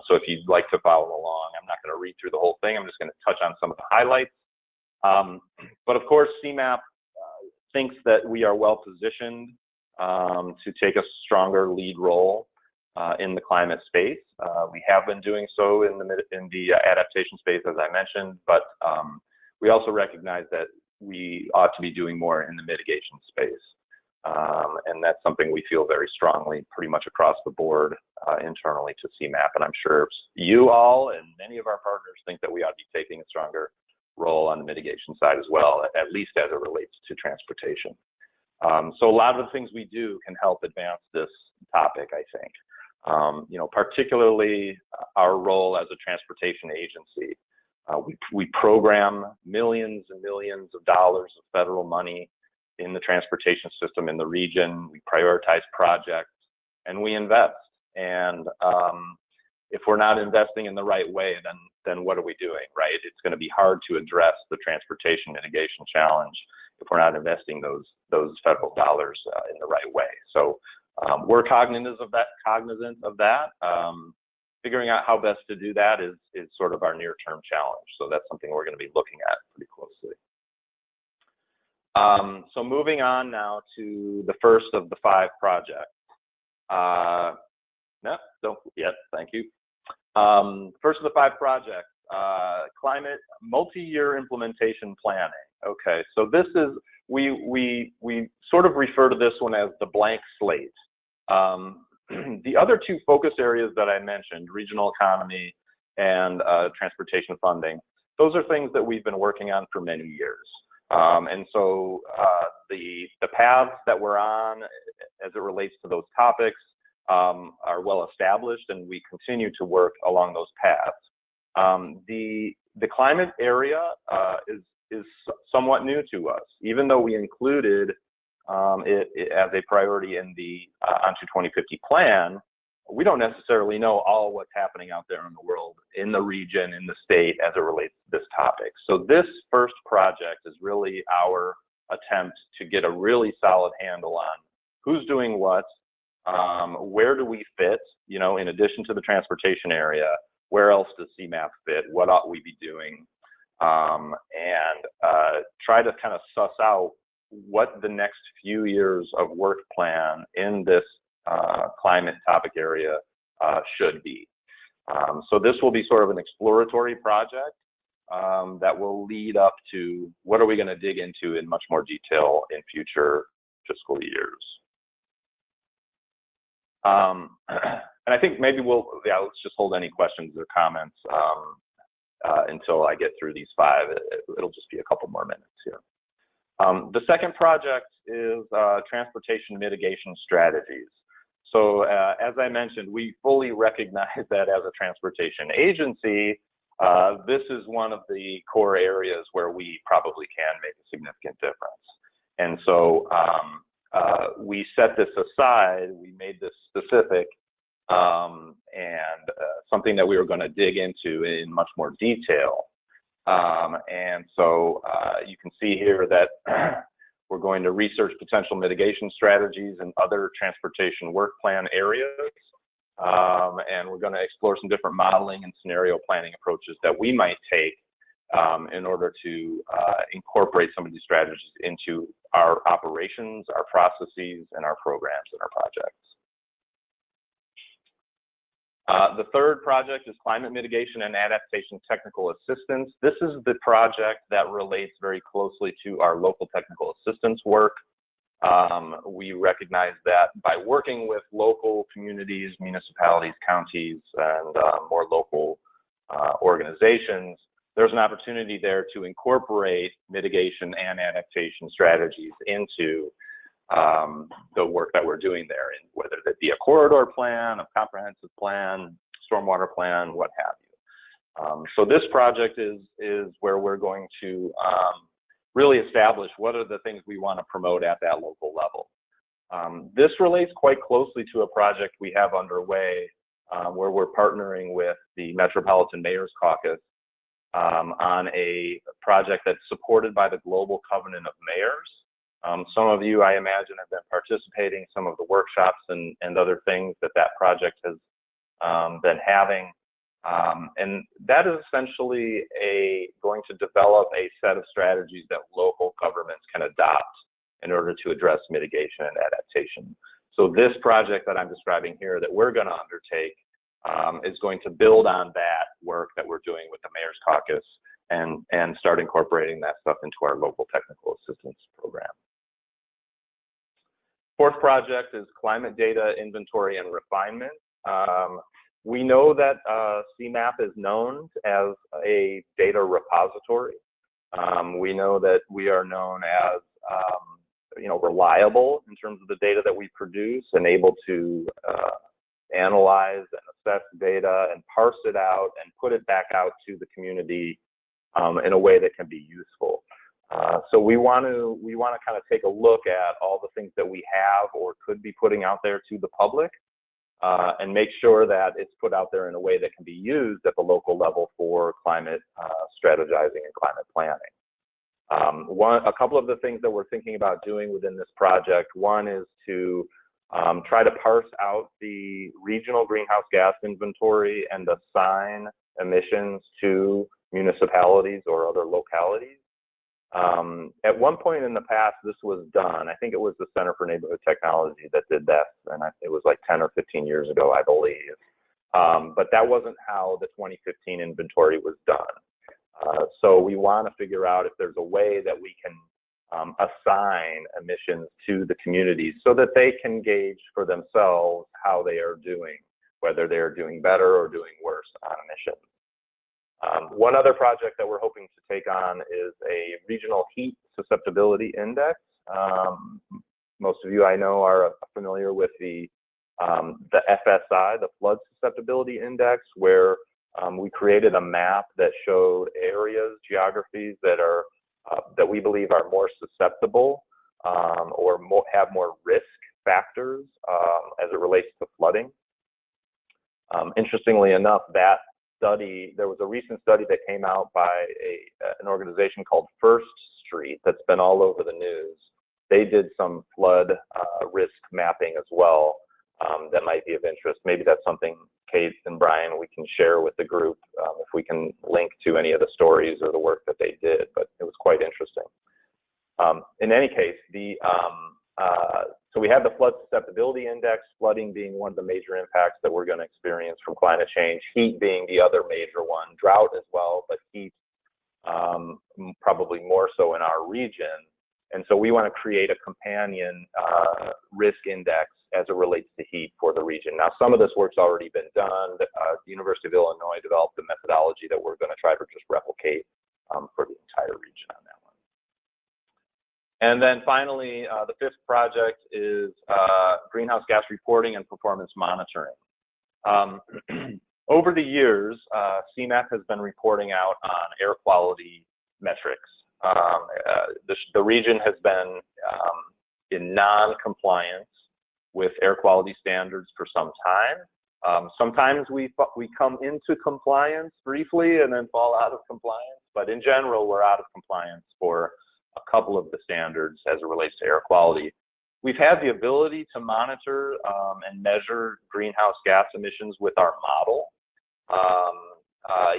So if you'd like to follow along, I'm not going to read through the whole thing. I'm just going to touch on some of the highlights. But of course, CMAP thinks that we are well positioned to take a stronger lead role in the climate space. We have been doing so in the adaptation space, as I mentioned, but we also recognize that we ought to be doing more in the mitigation space. And that's something we feel very strongly pretty much across the board internally to CMAP. And I'm sure you all and many of our partners think that we ought to be taking a stronger role on the mitigation side as well, at least as it relates to transportation. So a lot of the things we do can help advance this topic, I think. You know, particularly our role as a transportation agency. We program millions and millions of dollars of federal money in the transportation system in the region. We prioritize projects and we invest. And if we're not investing in the right way, then what are we doing, right? It's going to be hard to address the transportation mitigation challenge if we're not investing those federal dollars in the right way. So we're cognizant of that. Figuring out how best to do that is sort of our near-term challenge. So that's something we're going to be looking at pretty closely. So moving on now to the first of the 5 projects. No, don't yet. Thank you. First of the 5 projects, climate multi-year implementation planning. Okay, so this is we sort of refer to this one as the blank slate. The other 2 focus areas that I mentioned, regional economy and transportation funding, those are things that we've been working on for many years. And so the paths that we're on as it relates to those topics are well established, and we continue to work along those paths. The climate area is somewhat new to us, even though we included it as a priority in the Onto 2050 plan. We don't necessarily know all what's happening out there in the world, in the region, in the state, as it relates to this topic. So this first project is really our attempt to get a really solid handle on who's doing what, where do we fit, you know, in addition to the transportation area, where else does CMAP fit, what ought we be doing, and try to kind of suss out what the next few years of work plan in this climate topic area should be. So this will be sort of an exploratory project that will lead up to what are we going to dig into in much more detail in future fiscal years. And I think maybe let's just hold any questions or comments until I get through these 5. It'll just be a couple more minutes here. The second project is transportation mitigation strategies. So as I mentioned, we fully recognize that as a transportation agency, this is one of the core areas where we probably can make a significant difference. And so we set this aside, we made this specific, and something that we were going to dig into in much more detail. And so you can see here that we're going to research potential mitigation strategies in other transportation work plan areas. And we're going to explore some different modeling and scenario planning approaches that we might take in order to incorporate some of these strategies into our operations, our processes, and our programs and our projects. The third project is climate mitigation and adaptation technical assistance. This is the project that relates very closely to our local technical assistance work. We recognize that by working with local communities, municipalities, counties, and more local organizations, there's an opportunity there to incorporate mitigation and adaptation strategies into the work that we're doing there, and whether that be a corridor plan, a comprehensive plan, stormwater plan, what have you. So this project is where we're going to really establish what are the things we want to promote at that local level. This relates quite closely to a project we have underway where we're partnering with the Metropolitan Mayor's Caucus on a project that's supported by the Global Covenant of Mayors. Some of you, I imagine, have been participating in some of the workshops and other things that project has than having. And that is essentially going to develop a set of strategies that local governments can adopt in order to address mitigation and adaptation. So this project that I'm describing here that we're going to undertake is going to build on that work that we're doing with the Mayor's Caucus and start incorporating that stuff into our local technical assistance program. Fourth project is climate data inventory and refinement. We know that CMAP is known as a data repository. We know that we are known as reliable in terms of the data that we produce and able to analyze and assess data and parse it out and put it back out to the community in a way that can be useful. So we want to kind of take a look at all the things that we have or could be putting out there to the public and make sure that it's put out there in a way that can be used at the local level for climate strategizing and climate planning. A couple of the things that we're thinking about doing within this project, one is to try to parse out the regional greenhouse gas inventory and assign emissions to municipalities or other localities. At one point in the past, this was done. I think it was the Center for Neighborhood Technology that did that, and it was like 10 or 15 years ago, I believe. But that wasn't how the 2015 inventory was done. So we want to figure out if there's a way that we can assign emissions to the communities so that they can gauge for themselves how they are doing, whether they're doing better or doing worse on emissions. One other project that we're hoping to take on is a regional heat susceptibility index. Most of you I know are familiar with the FSI, the flood susceptibility index, where we created a map that showed areas, geographies that are that we believe are more susceptible or have more risk factors as it relates to flooding. Interestingly enough, that study, there was a recent study that came out by an organization called First Street that's been all over the news. They did some flood risk mapping as well that might be of interest. Maybe that's something Kate and Brian, we can share with the group if we can link to any of the stories or the work that they did, but it was quite interesting. In any case, so we have the flood susceptibility index, flooding being one of the major impacts that we're going to experience from climate change, heat being the other major one, drought as well, but heat probably more so in our region. And so we want to create a companion risk index as it relates to heat for the region. Now, some of this work's already been done. The University of Illinois developed a methodology that we're going to try to just replicate for the entire region on that one. And then finally, the fifth project is greenhouse gas reporting and performance monitoring. Over the years, CMAP has been reporting out on air quality metrics. The region has been in non-compliance with air quality standards for some time. Sometimes we come into compliance briefly and then fall out of compliance, but in general, we're out of compliance for a couple of the standards as it relates to air quality. We've had the ability to monitor and measure greenhouse gas emissions with our model,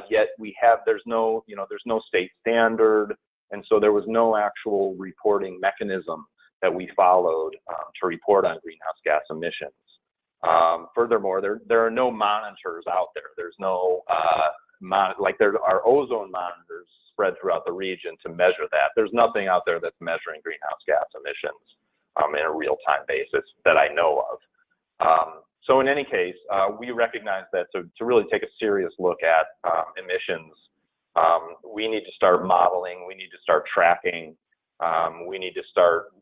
yet there's no state standard, and so there was no actual reporting mechanism that we followed to report on greenhouse gas emissions. Furthermore, there are no monitors out there. There's no there are ozone monitors spread throughout the region to measure that. There's nothing out there that's measuring greenhouse gas emissions in a real-time basis that I know of. So in any case, we recognize that to really take a serious look at emissions, we need to start modeling, we need to start tracking, we need to start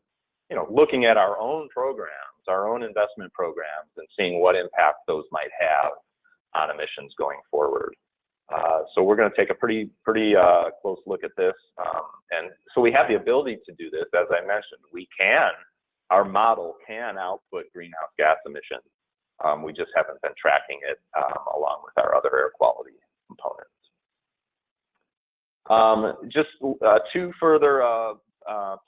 looking at our own programs, our own investment programs, and seeing what impact those might have on emissions going forward. So we're going to take a pretty close look at this. And so we have the ability to do this. As I mentioned, our model can output greenhouse gas emissions. We just haven't been tracking it along with our other air quality components. Just two further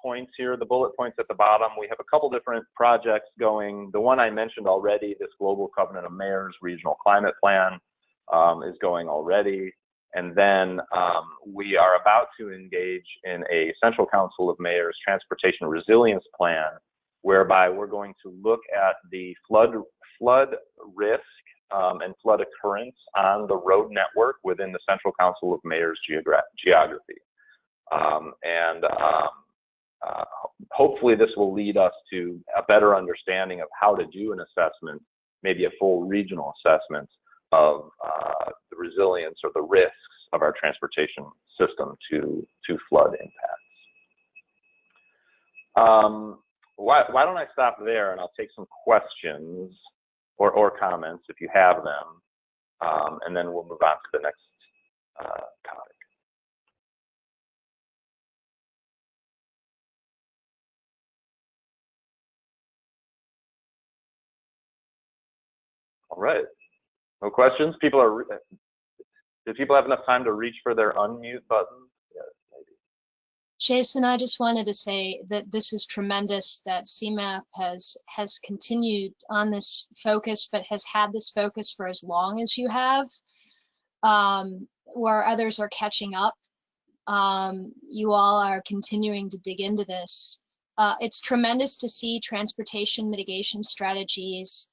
points here, the bullet points at the bottom. We have a couple different projects going. The one I mentioned already, this Global Covenant of Mayors Regional Climate Plan, is going already. And then we are about to engage in a Central Council of Mayors Transportation Resilience Plan, whereby we're going to look at the flood risk and flood occurrence on the road network within the Central Council of Mayors geography. Hopefully this will lead us to a better understanding of how to do an assessment, maybe a full regional assessment of the resilience or the risks of our transportation system to flood impacts. Why don't I stop there, and I'll take some questions or comments if you have them, and then we'll move on to the next topic. All right, no questions? Do people have enough time to reach for their unmute buttons? Yes, maybe. Jason, I just wanted to say that this is tremendous that CMAP has continued on this focus, but has had this focus for as long as you have, where others are catching up. You all are continuing to dig into this. It's tremendous to see transportation mitigation strategies.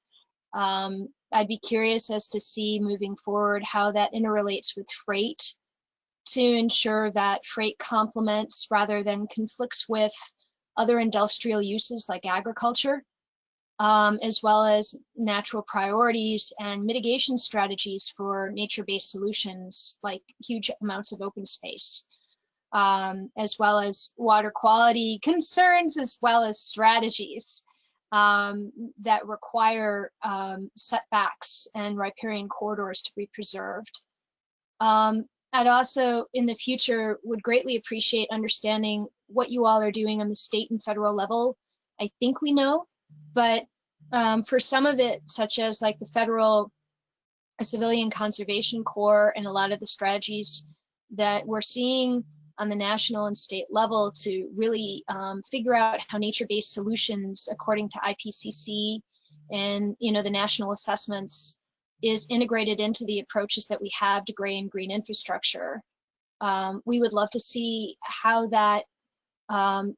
I'd be curious as to see moving forward how that interrelates with freight to ensure that freight complements rather than conflicts with other industrial uses like agriculture, as well as natural priorities and mitigation strategies for nature-based solutions like huge amounts of open space, as well as water quality concerns, as well as strategies that require setbacks and riparian corridors to be preserved. I'd also, in the future, would greatly appreciate understanding what you all are doing on the state and federal level. I think we know, but for some of it, such as like the Federal Civilian Conservation Corps and a lot of the strategies that we're seeing on the national and state level to really figure out how nature-based solutions, according to IPCC and the national assessments, is integrated into the approaches that we have to gray and green infrastructure. We would love to see how that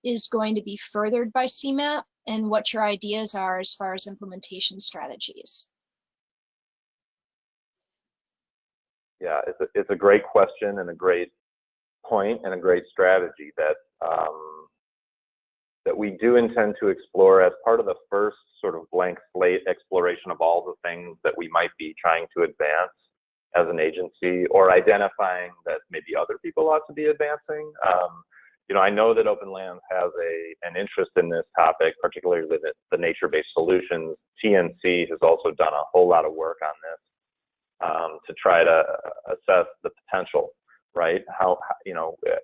is going to be furthered by CMAP and what your ideas are as far as implementation strategies. Yeah, it's a great question and a great point and a great strategy that that we do intend to explore as part of the first sort of blank slate exploration of all the things that we might be trying to advance as an agency, or identifying that maybe other people ought to be advancing. I know that Open Lands has an interest in this topic, particularly the nature-based solutions. TNC has also done a whole lot of work on this to try to assess the potential, right? How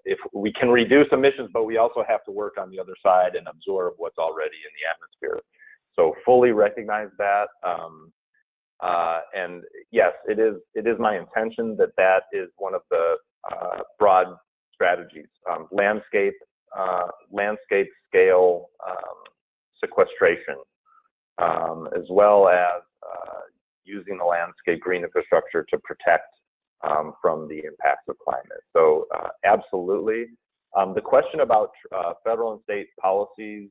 if we can reduce emissions, but we also have to work on the other side and absorb what's already in the atmosphere. So fully recognize that. And yes, it is my intention that is one of the broad strategies, landscape scale sequestration, as well as using the landscape green infrastructure to protect from the impacts of climate. So absolutely. The question about federal and state policies,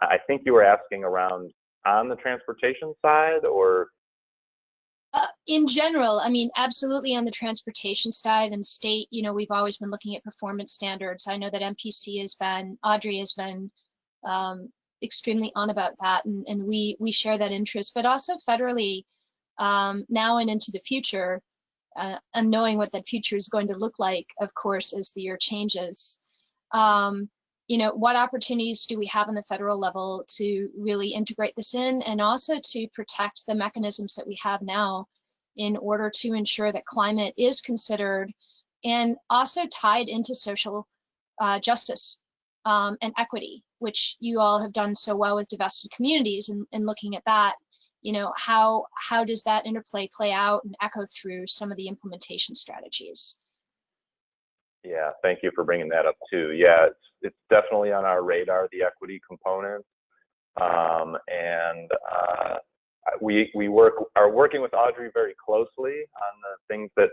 I think you were asking around on the transportation side, or? In general, I mean, absolutely on the transportation side and state, we've always been looking at performance standards. I know that MPC Audrey has been extremely on about that, and we share that interest, but also federally, now and into the future, and knowing what that future is going to look like, of course, as the year changes. What opportunities do we have on the federal level to really integrate this in, and also to protect the mechanisms that we have now in order to ensure that climate is considered and also tied into social justice and equity, which you all have done so well with divested communities, and looking at that, how does that interplay play out and echo through some of the implementation strategies? Yeah, thank you for bringing that up too. Yeah, it's definitely on our radar, the equity component. And we are working with Audrey very closely on the things that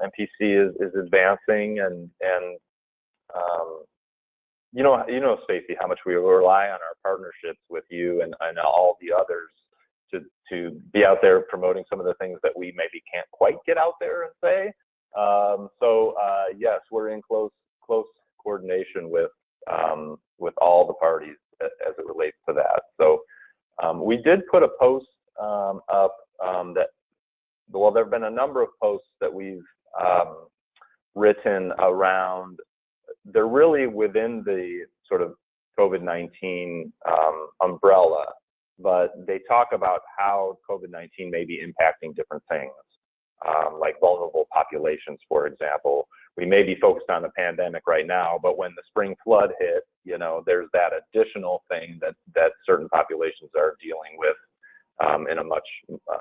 MPC is advancing, and you know, Stacy, how much we rely on our partnerships with you and all the others to be out there promoting some of the things that we maybe can't quite get out there and say. So yes, we're in close coordination with all the parties as it relates to that. So we did put a post up that, well, there have been a number of posts that we've written around. They're really within the sort of COVID-19 umbrella, but they talk about how COVID-19 may be impacting different things, like vulnerable populations, for example. We may be focused on the pandemic right now, but when the spring flood hit, you know, there's that additional thing that certain populations are dealing with in a much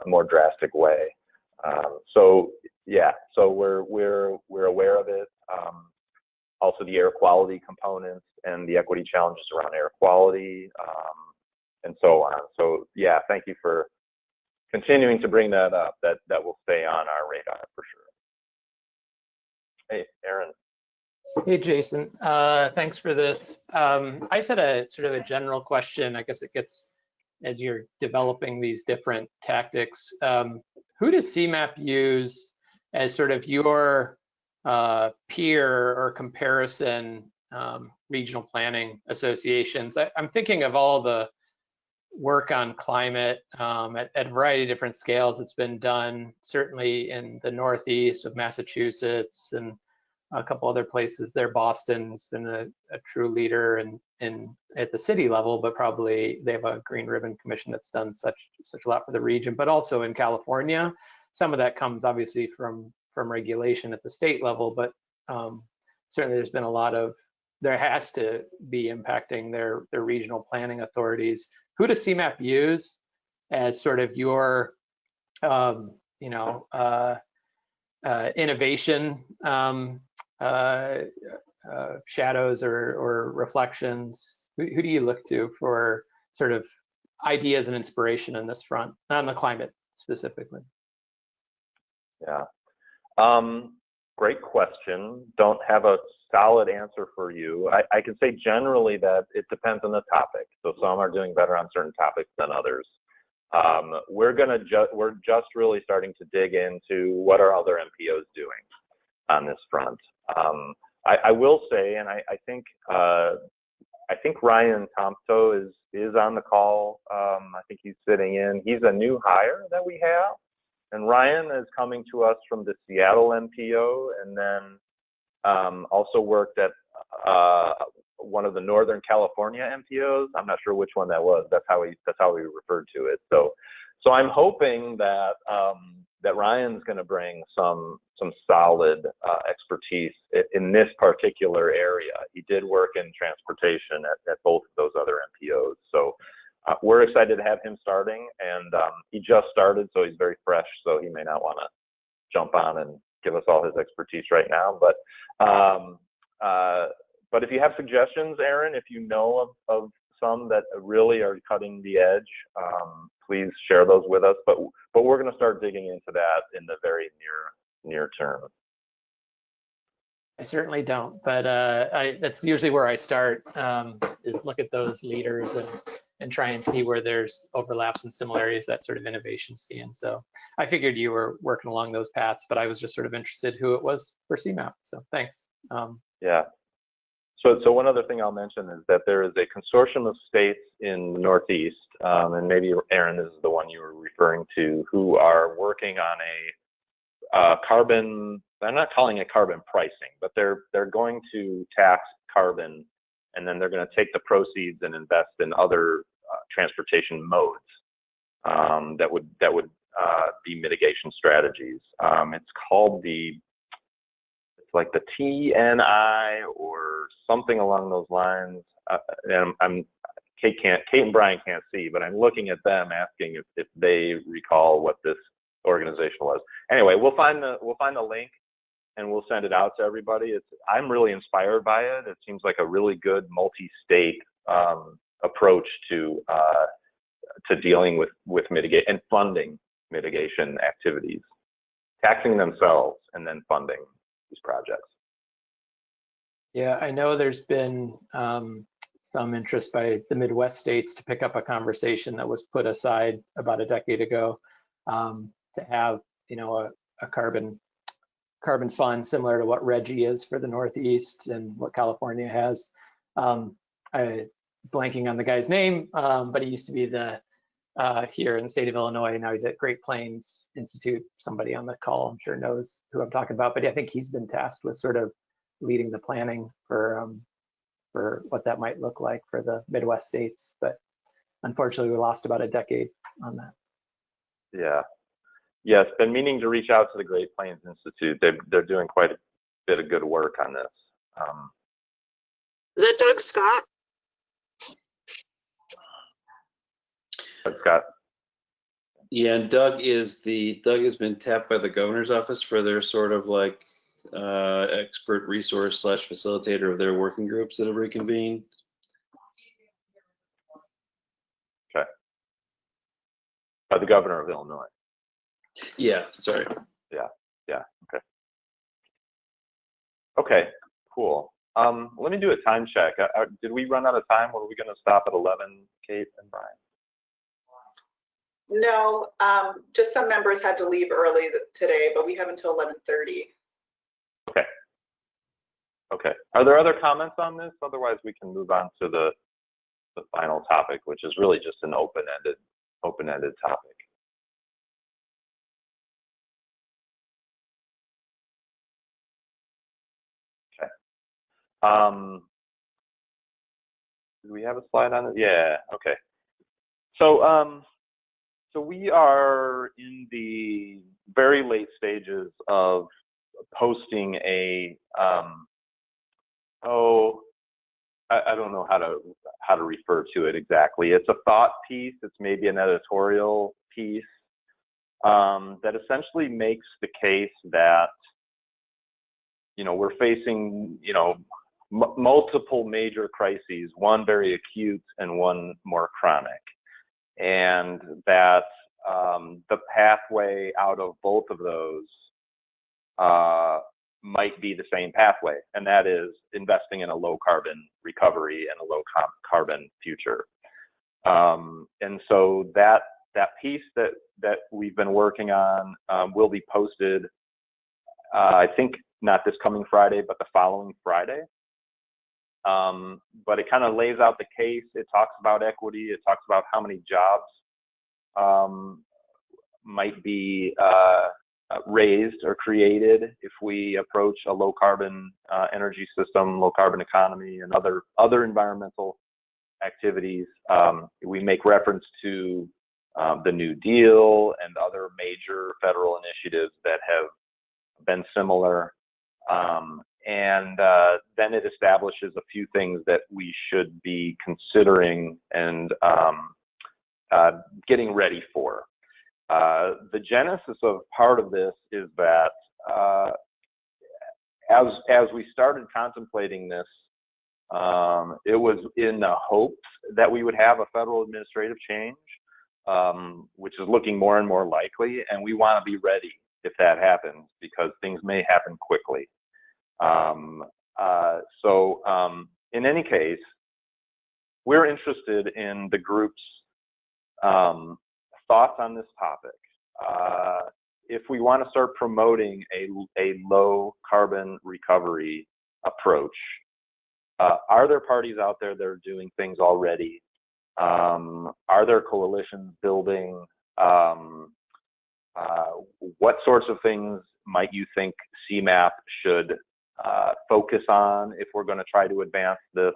more drastic way. So yeah, so we're aware of it. Also the air quality components and the equity challenges around air quality, and so on. So yeah, thank you for continuing to bring that up. That will stay on our radar for sure. Hey, Aaron. Hey, Jason. Thanks for this. I just had a sort of a general question. I guess it gets, as you're developing these different tactics, who does CMAP use as sort of your peer or comparison regional planning associations? I'm thinking of all the work on climate at a variety of different scales. It's been done certainly in the Northeast of Massachusetts and a couple other places there. Boston's been a true leader in at the city level, but probably they have a Green Ribbon Commission that's done such a lot for the region. But also in California, some of that comes obviously from regulation at the state level, but certainly there's been a lot of, there has to be impacting their regional planning authorities. Who does CMAP use as sort of your innovation shadows or reflections? Who do you look to for sort of ideas and inspiration on this front, on the climate specifically? Yeah, great question. Don't have a solid answer for you. I can say generally that it depends on the topic. So some are doing better on certain topics than others. We're just really starting to dig into what are other MPOs doing on this front. I will say, and I think Ryan Tomto is on the call. I think he's sitting in. He's a new hire that we have, and Ryan is coming to us from the Seattle MPO, and then also worked at one of the Northern California MPOs. I'm not sure which one that was. That's how we referred to it. So I'm hoping that that Ryan's going to bring some solid expertise in this particular area. He did work in transportation at both of those other MPOs. So we're excited to have him starting, and he just started, so he's very fresh. So he may not want to jump on and give us all his expertise right now, but if you have suggestions, Aaron, if you know of some that really are cutting the edge, please share those with us. But we're going to start digging into that in the very near term. I certainly don't, but that's usually where I start, is look at those leaders and try and see where there's overlaps and similarities, that sort of innovation scene. So I figured you were working along those paths, but I was just sort of interested who it was for CMAP. So thanks. Yeah. So one other thing I'll mention is that there is a consortium of states in the Northeast, and maybe Aaron, this is the one you were referring to, who are working on a carbon. I'm not calling it carbon pricing, but they're going to tax carbon, and then they're going to take the proceeds and invest in other transportation modes that would be mitigation strategies. It's called like the TNI or something along those lines. And Kate and Brian can't see, but I'm looking at them asking if they recall what this organization was. Anyway, we'll find the link and we'll send it out to everybody. I'm really inspired by it. It seems like a really good multi-state approach to dealing with mitigate and funding mitigation activities, taxing themselves and then funding these projects. Yeah, I know there's been some interest by the Midwest states to pick up a conversation that was put aside about a decade ago to have, you know, a carbon fund similar to what RGGI is for the Northeast and what California has. I blanking on the guy's name, but he used to be the here in the state of Illinois. Now he's at Great Plains Institute. Somebody on the call, I'm sure, knows who I'm talking about. But I think he's been tasked with sort of leading the planning for what that might look like for the Midwest states. But unfortunately, we lost about a decade on that. Yeah. Yes, been meaning to reach out to the Great Plains Institute. They're doing quite a bit of good work on this. Is that Doug Scott? Doug Scott. Yeah, and Doug has been tapped by the governor's office for their sort of like expert resource / facilitator of their working groups that have reconvened. Okay. By the governor of Illinois. Yeah, sorry. Yeah, okay. Okay, cool. Let me do a time check. Did we run out of time? Were we going to stop at 11, Kate and Brian? No, just some members had to leave early today, but we have until 11:30. Okay. Are there other comments on this? Otherwise, we can move on to the final topic, which is really just an open-ended topic. Okay. Do we have a slide on it? Yeah. Okay. So we are in the very late stages of posting a I don't know how to refer to it exactly. It's a thought piece. It's maybe an editorial piece that essentially makes the case that, you know, we're facing, you know, multiple major crises, one very acute and one more chronic, and that the pathway out of both of those might be the same pathway, and that is investing in a low carbon recovery and a low carbon future. And so that piece that we've been working on will be posted, I think not this coming Friday, but the following Friday. But it kind of lays out the case. It talks about equity. It talks about how many jobs might be raised or created if we approach a low carbon energy system, low carbon economy, and other environmental activities. We make reference to the New Deal and other major federal initiatives that have been similar. And then it establishes a few things that we should be considering and getting ready for. The genesis of part of this is that as we started contemplating this, it was in the hopes that we would have a federal administrative change, which is looking more and more likely, and we want to be ready if that happens because things may happen quickly. So in any case, we're interested in the group's thoughts on this topic. If we want to start promoting a low carbon recovery approach, are there parties out there that are doing things already? Are there coalitions building? What sorts of things might you think CMAP should focus on if we're going to try to advance this?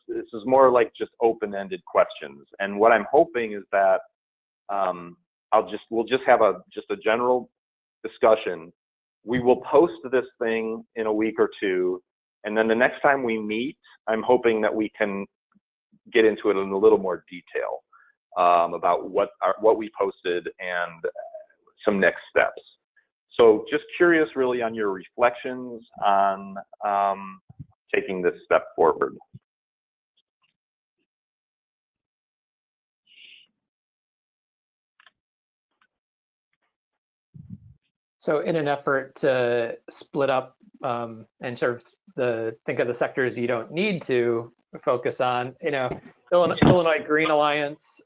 This is more like just open-ended questions. And what I'm hoping is that we'll just have a general discussion. We will post this thing in a week or two, and then the next time we meet, I'm hoping that we can get into it in a little more detail about what we posted and some next steps. So just curious really on your reflections on taking this step forward. So in an effort to split up and sort of think of the sectors you don't need to focus on, Illinois Green Alliance,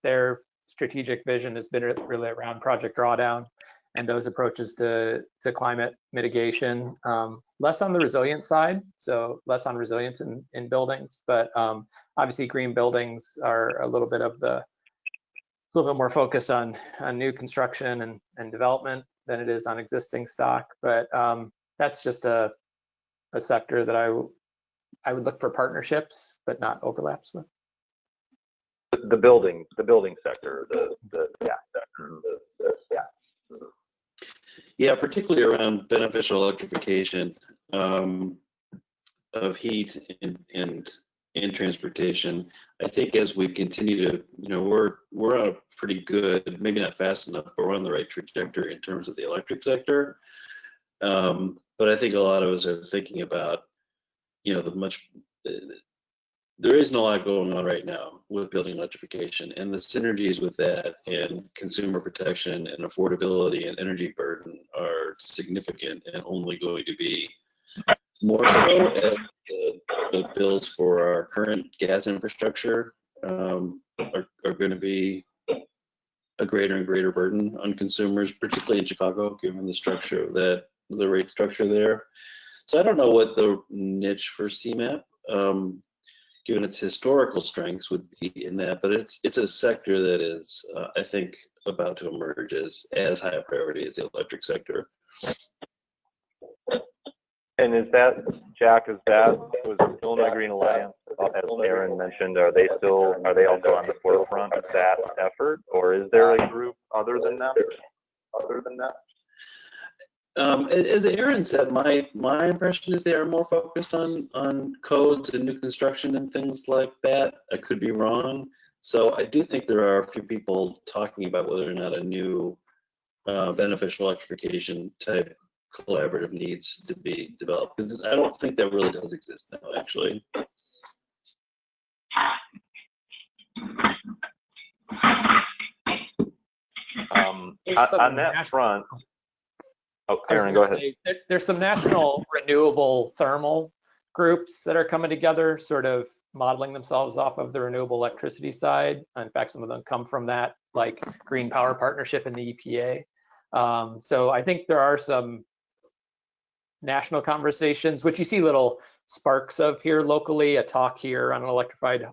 their strategic vision has been really around Project Drawdown and those approaches to climate mitigation, less on the resilience side, so less on resilience in buildings, but obviously green buildings are a little bit more focused on new construction and development than it is on existing stock. But that's just a sector that I would look for partnerships, but not overlaps with. The building sector, Yeah, particularly around beneficial electrification of heat and transportation. I think as we continue to, we're on a pretty good, maybe not fast enough, but we're on the right trajectory in terms of the electric sector. But I think a lot of us are thinking about, there isn't a lot going on right now with building electrification, and the synergies with that and consumer protection and affordability and energy burden are significant and only going to be more so as the bills for our current gas infrastructure are going to be a greater and greater burden on consumers, particularly in Chicago, given the structure of the rate structure there. So I don't know what the niche for CMAP, given its historical strengths, would be in that, but it's a sector that is, I think, about to emerge as high a priority as the electric sector. And is that, Jack, was Illinois Green Alliance, as Aaron mentioned, are they also on the forefront of that effort, or is there a group other than them? As Aaron said, my impression is they are more focused on codes and new construction and things like that. I could be wrong. So I do think there are a few people talking about whether or not a new beneficial electrification type collaborative needs to be developed, because I don't think that really does exist now, actually. On that front, Aaron, go ahead. There's some national renewable thermal groups that are coming together, sort of modeling themselves off of the renewable electricity side. In fact, some of them come from that, like Green Power Partnership in the EPA. So I think there are some national conversations, which you see little sparks of here locally, a talk here on an electrified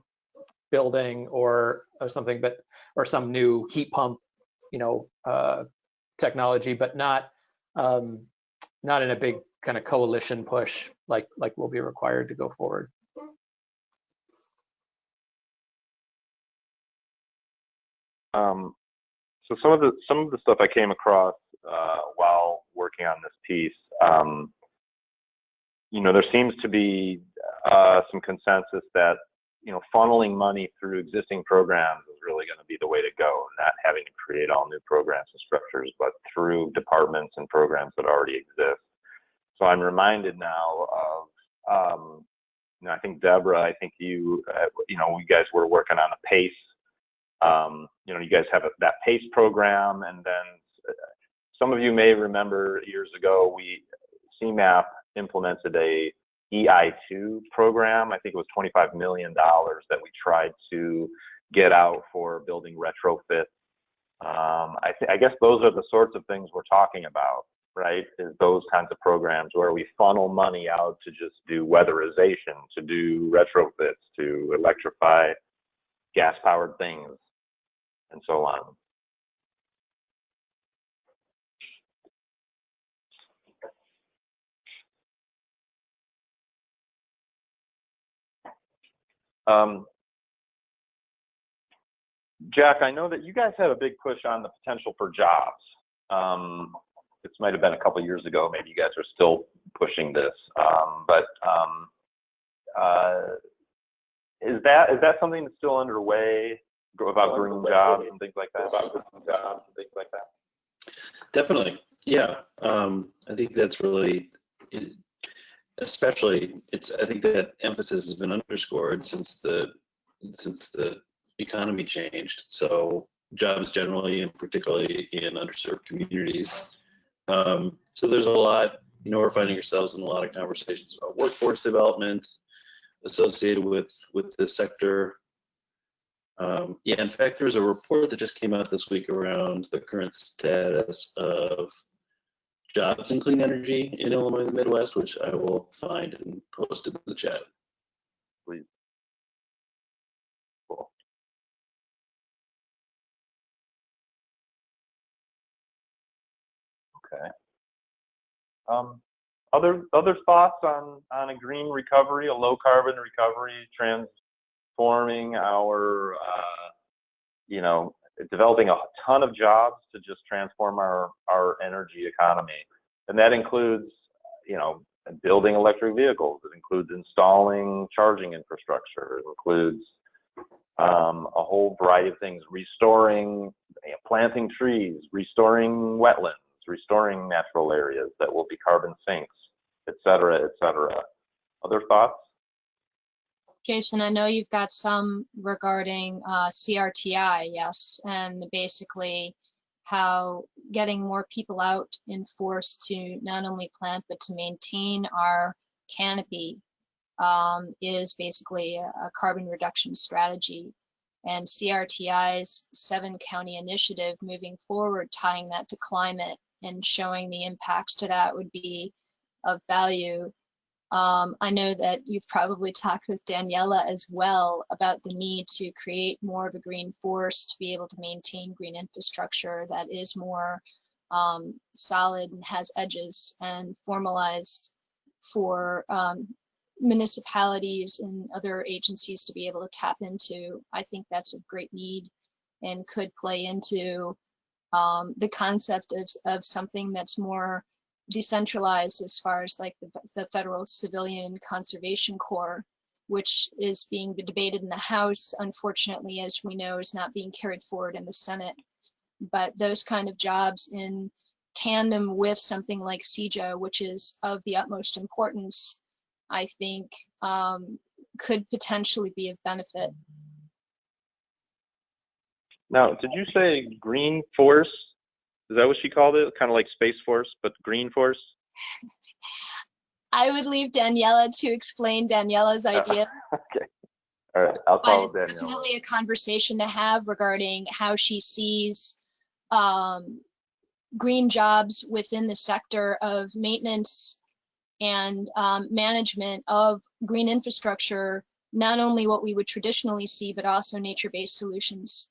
building or something, or some new heat pump, technology, but not in a big kind of coalition push like will be required to go forward. So some of the stuff I came across while working on this piece, there seems to be some consensus that funneling money through existing programs is really going to be the way to go, and not having to create all new programs and structures, but through departments and programs that already exist. So I'm reminded now of, I think Deborah, you guys were working on a PACE. You guys have that PACE program, and then some of you may remember years ago, CMAP implemented a EI2 program. I think it was $25 million that we tried to get out for building retrofits. I guess those are the sorts of things we're talking about, right? Is those kinds of programs where we funnel money out to just do weatherization, to do retrofits, to electrify gas-powered things, and so on. Jack, I know that you guys have a big push on the potential for jobs. This might have been a couple years ago. Maybe you guys are still pushing this, but is that something that's still underway about green jobs and things like that? Definitely. Yeah, I think that's really, especially, I think that emphasis has been underscored since the economy changed. So jobs generally, and particularly in underserved communities. So there's a lot, we're finding ourselves in a lot of conversations about workforce development associated with this sector. Yeah, in fact, there's a report that just came out this week around the current status of jobs in clean energy in Illinois and the Midwest, which I will find and post in the chat. Please. Cool. Okay. Other thoughts on a green recovery, a low carbon recovery, transforming our, developing a ton of jobs to just transform our energy economy. And that includes, building electric vehicles. It includes installing charging infrastructure. It includes a whole variety of things, restoring, planting trees, restoring wetlands, restoring natural areas that will be carbon sinks, et cetera, et cetera. Other thoughts? Jason, I know you've got some regarding CRTI, yes, and basically how getting more people out in force to not only plant but to maintain our canopy is basically a carbon reduction strategy. And CRTI's 7-county initiative moving forward, tying that to climate and showing the impacts to that would be of value. I know that you've probably talked with Daniela as well about the need to create more of a green force to be able to maintain green infrastructure that is more solid and has edges and formalized for municipalities and other agencies to be able to tap into. I think that's a great need and could play into the concept of something that's more decentralized as far as like the Federal Civilian Conservation Corps, which is being debated in the House, unfortunately, as we know, is not being carried forward in the Senate. But those kind of jobs in tandem with something like CEJA, which is of the utmost importance, I think could potentially be of benefit. Now, did you say green force? Is that what she called it? Kind of like Space Force, but green force? I would leave Daniela to explain Daniela's idea. Okay. All right. I'll call But Daniela. it's definitely a conversation to have regarding how she sees green jobs within the sector of maintenance and management of green infrastructure, not only what we would traditionally see, but also nature-based solutions.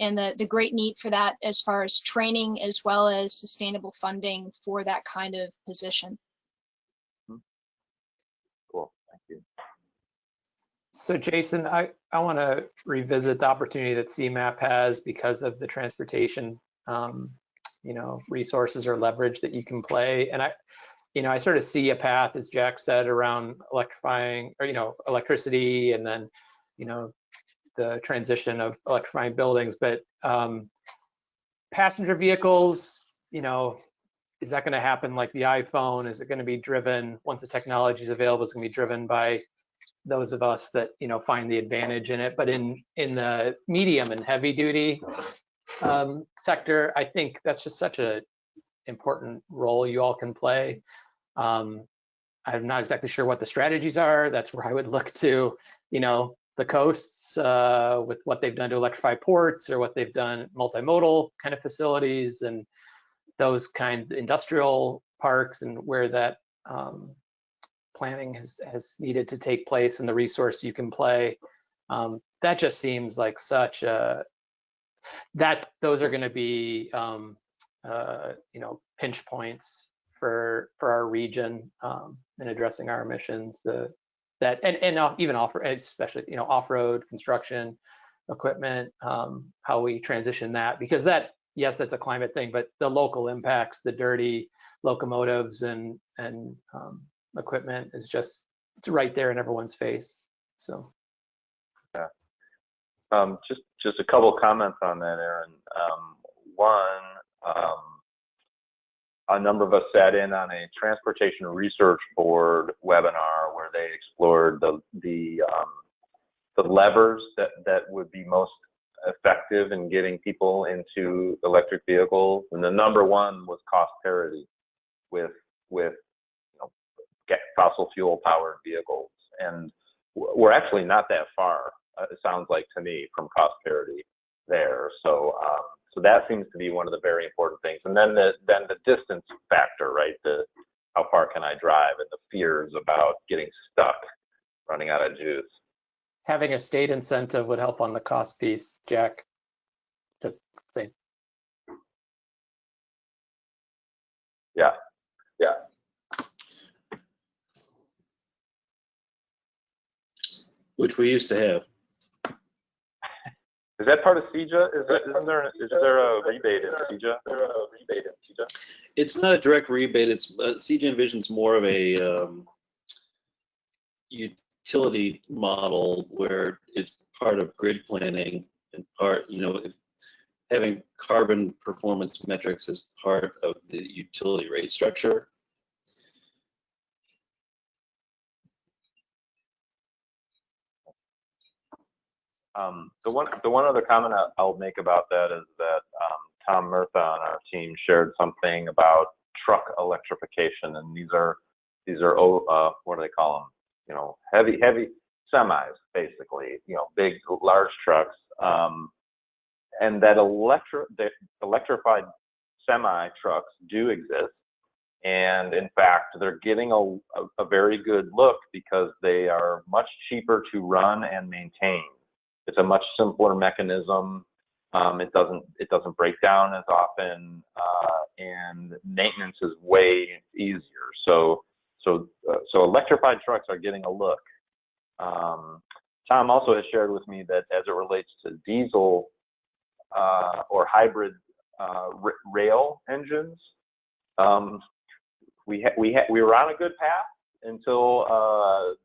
And the great need for that as far as training as well as sustainable funding for that kind of position. Cool, thank you. So Jason, I want to revisit the opportunity that CMAP has because of the transportation, resources or leverage that you can play. And I sort of see a path, as Jack said, around electrifying or, electricity and then, the transition of electrifying buildings, but passenger vehicles, is that going to happen like the iPhone? Is it going to be driven once the technology is available? It's going to be driven by those of us that find the advantage in it. But in the medium and heavy duty sector, I think that's just such a important role you all can play. I'm not exactly sure what the strategies are. That's where I would look to, the coasts with what they've done to electrify ports or what they've done multimodal kind of facilities and those kinds of industrial parks and where that planning has needed to take place and the resource you can play. That just seems like such a, those are going to be, pinch points for our region in addressing our emissions. Even especially off-road construction equipment, how we transition that, because yes, that's a climate thing, but the local impacts, the dirty locomotives and equipment is it's right there in everyone's face. So yeah, just a couple comments on that, Aaron. One, a number of us sat in on a transportation research board webinar where they explored the levers that would be most effective in getting people into electric vehicles, and the number one was cost parity with fossil fuel powered vehicles, and we're actually not that far. It sounds like to me from cost parity there. So that seems to be one of the very important things. And then the distance factor, right? How far can I drive, and the fears about getting stuck, running out of juice. Having a state incentive would help on the cost piece, Jack. To think. Yeah. Which we used to have. Is that part of CEJA? Is there a rebate in CEJA? It's not a direct rebate. It's CEJA envisions more of a utility model where it's part of grid planning and part, if having carbon performance metrics as part of the utility rate structure. The one other comment I'll make about that is that Tom Murtha on our team shared something about truck electrification, and these are what do they call them? Heavy semis, basically. Big, large trucks, and that the electrified semi trucks do exist, and in fact they're getting a very good look because they are much cheaper to run and maintain. It's a much simpler mechanism. It doesn't break down as often, and maintenance is way easier. So electrified trucks are getting a look. Tom also has shared with me that as it relates to diesel or hybrid rail engines, we were on a good path until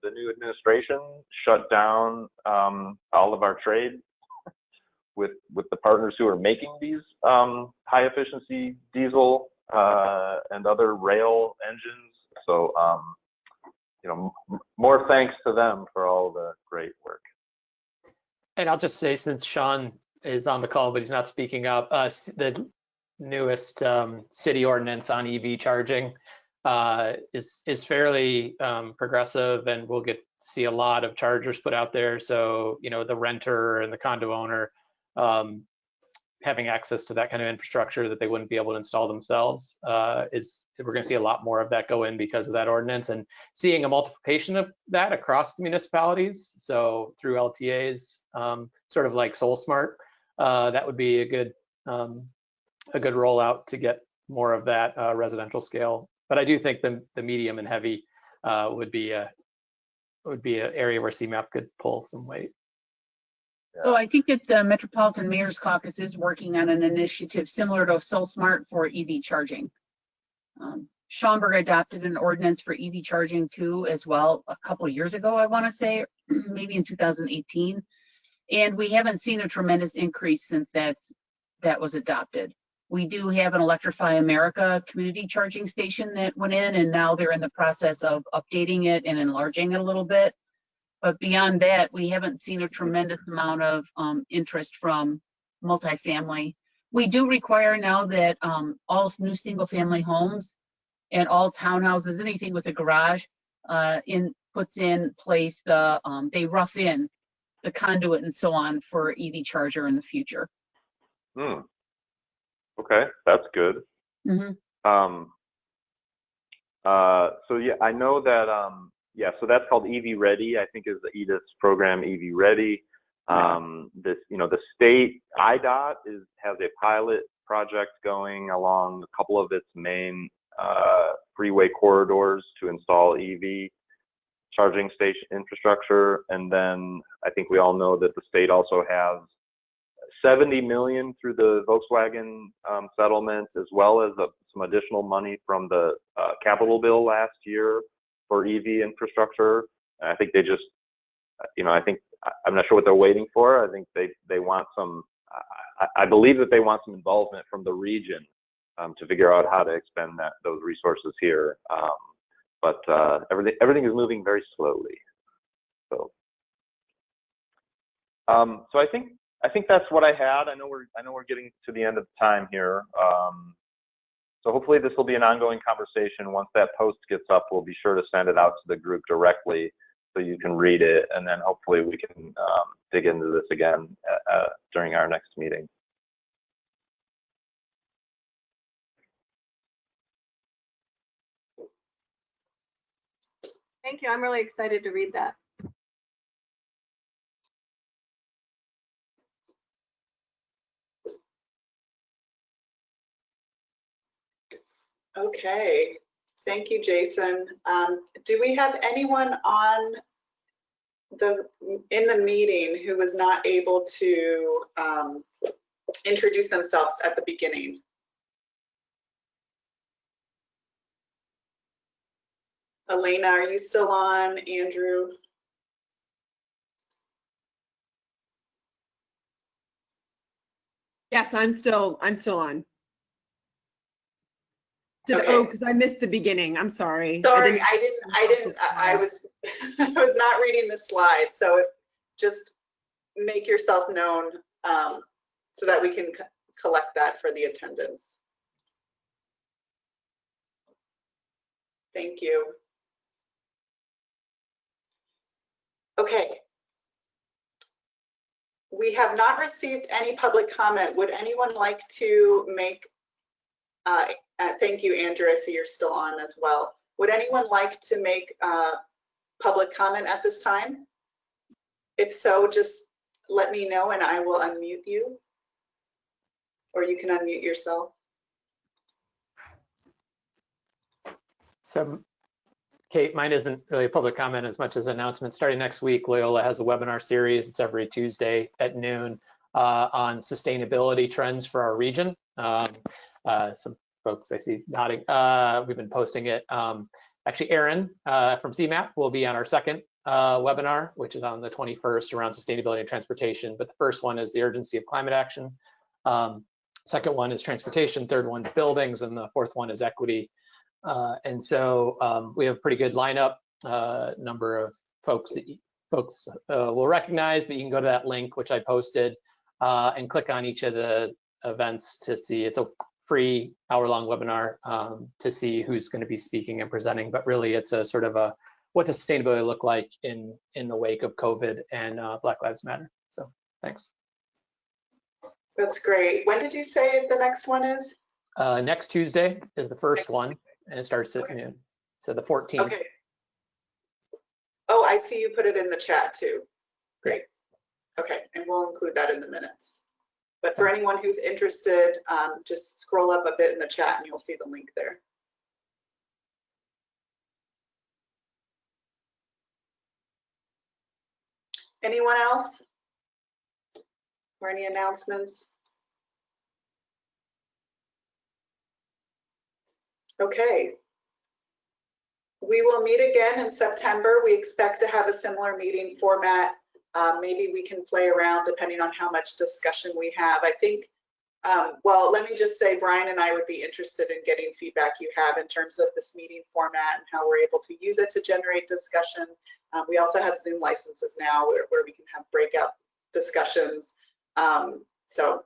the new administration shut down all of our trade with the partners who are making these high efficiency diesel and other rail engines. So more thanks to them for all the great work. And I'll just say, since Sean is on the call but he's not speaking up, the newest city ordinance on EV charging is fairly progressive, and we'll get to see a lot of chargers put out there. So the renter and the condo owner having access to that kind of infrastructure that they wouldn't be able to install themselves we're going to see a lot more of that go in because of that ordinance, and seeing a multiplication of that across the municipalities. So through LTAs, sort of like SolSmart, that would be a good rollout to get more of that residential scale. But I do think the medium and heavy would be an area where CMAP could pull some weight. So I think that the Metropolitan Mayor's Caucus is working on an initiative similar to SolSmart for EV charging. Schaumburg adopted an ordinance for EV charging too, as well, a couple of years ago, I want to say, maybe in 2018. And we haven't seen a tremendous increase since that was adopted. We do have an Electrify America community charging station that went in, and now they're in the process of updating it and enlarging it a little bit. But beyond that, we haven't seen a tremendous amount of interest from multifamily. We do require now that all new single family homes and all townhouses, anything with a garage, puts in place they rough in the conduit and so on for EV charger in the future. Okay, that's good. Mm-hmm. So yeah, I know that so that's called EV Ready, I think, is the EDIS program, EV Ready. The state IDOT has a pilot project going along a couple of its main freeway corridors to install EV charging station infrastructure. And then I think we all know that the state also has $70 million through the Volkswagen settlement, as well as some additional money from the Capitol bill last year for EV infrastructure. And I think they just, I'm not sure what they're waiting for. I think they want some, I believe that they want some involvement from the region to figure out how to expend those resources here. But everything is moving very slowly. So, so I think that's what I had. I know we're getting to the end of time here. So hopefully this will be an ongoing conversation. Once that post gets up, we'll be sure to send it out to the group directly so you can read it, and then hopefully we can dig into this again during our next meeting. Thank you. I'm really excited to read that. Okay, thank you, Jason. Do we have anyone in the meeting who was not able to introduce themselves at the beginning? Elena, are you still on? Andrew? Yes, I'm still on. Okay. Oh, because I missed the beginning. I'm sorry. Sorry, I was I was not reading the slide, so just make yourself known so that we can collect that for the attendance. Thank you. Okay. We have not received any public comment. Would anyone like to make thank you, Andrew. I see you're still on as well. Would anyone like to make public comment at this time? If so, just let me know and I will unmute you. Or you can unmute yourself. So, Kate, mine isn't really a public comment as much as an announcement. Starting next week, Loyola has a webinar series. It's every Tuesday at noon on sustainability trends for our region. Some folks I see nodding. We've been posting it. Actually, Erin from CMAP will be on our second webinar, which is on the 21st around sustainability and transportation. But the first one is the urgency of climate action. Second one is transportation. Third one's buildings, and the fourth one is equity. And so we have a pretty good lineup, number of folks that folks will recognize, but you can go to that link, which I posted, and click on each of the events to see. It's a free hour-long webinar to see who's going to be speaking and presenting, but really it's a sort of a what does sustainability look like in the wake of COVID and Black Lives Matter. So thanks. That's great. When did you say the next one is? Next Tuesday is the first one, and it starts at noon. So the 14th. Okay. Oh, I see you put it in the chat too. Great. Okay, and we'll include that in the minutes. But for anyone who's interested, just scroll up a bit in the chat and you'll see the link there. Anyone else? Or any announcements? Okay. We will meet again in September. We expect to have a similar meeting format. Maybe we can play around depending on how much discussion we have. I think, well, let me just say, Brian and I would be interested in getting feedback you have in terms of this meeting format and how we're able to use it to generate discussion. We also have Zoom licenses now where we can have breakout discussions. So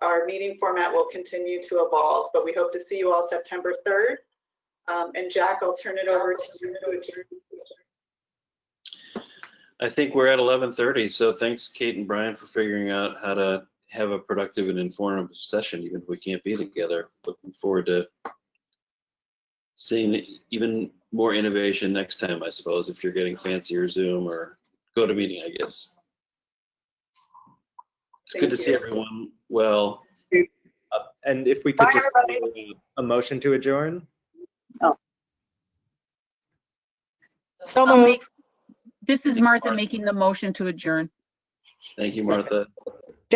our meeting format will continue to evolve, but we hope to see you all September 3rd. And Jack, I'll turn it over to you. I think we're at 11:30, so thanks, Kate and Brian, for figuring out how to have a productive and informative session, even if we can't be together. Looking forward to seeing even more innovation next time, I suppose, if you're getting fancier Zoom or GoToMeeting, I guess. It's good to see everyone well. And if we could just do a motion to adjourn. Oh. So moved. This is Martha making the motion to adjourn. Thank you, Martha.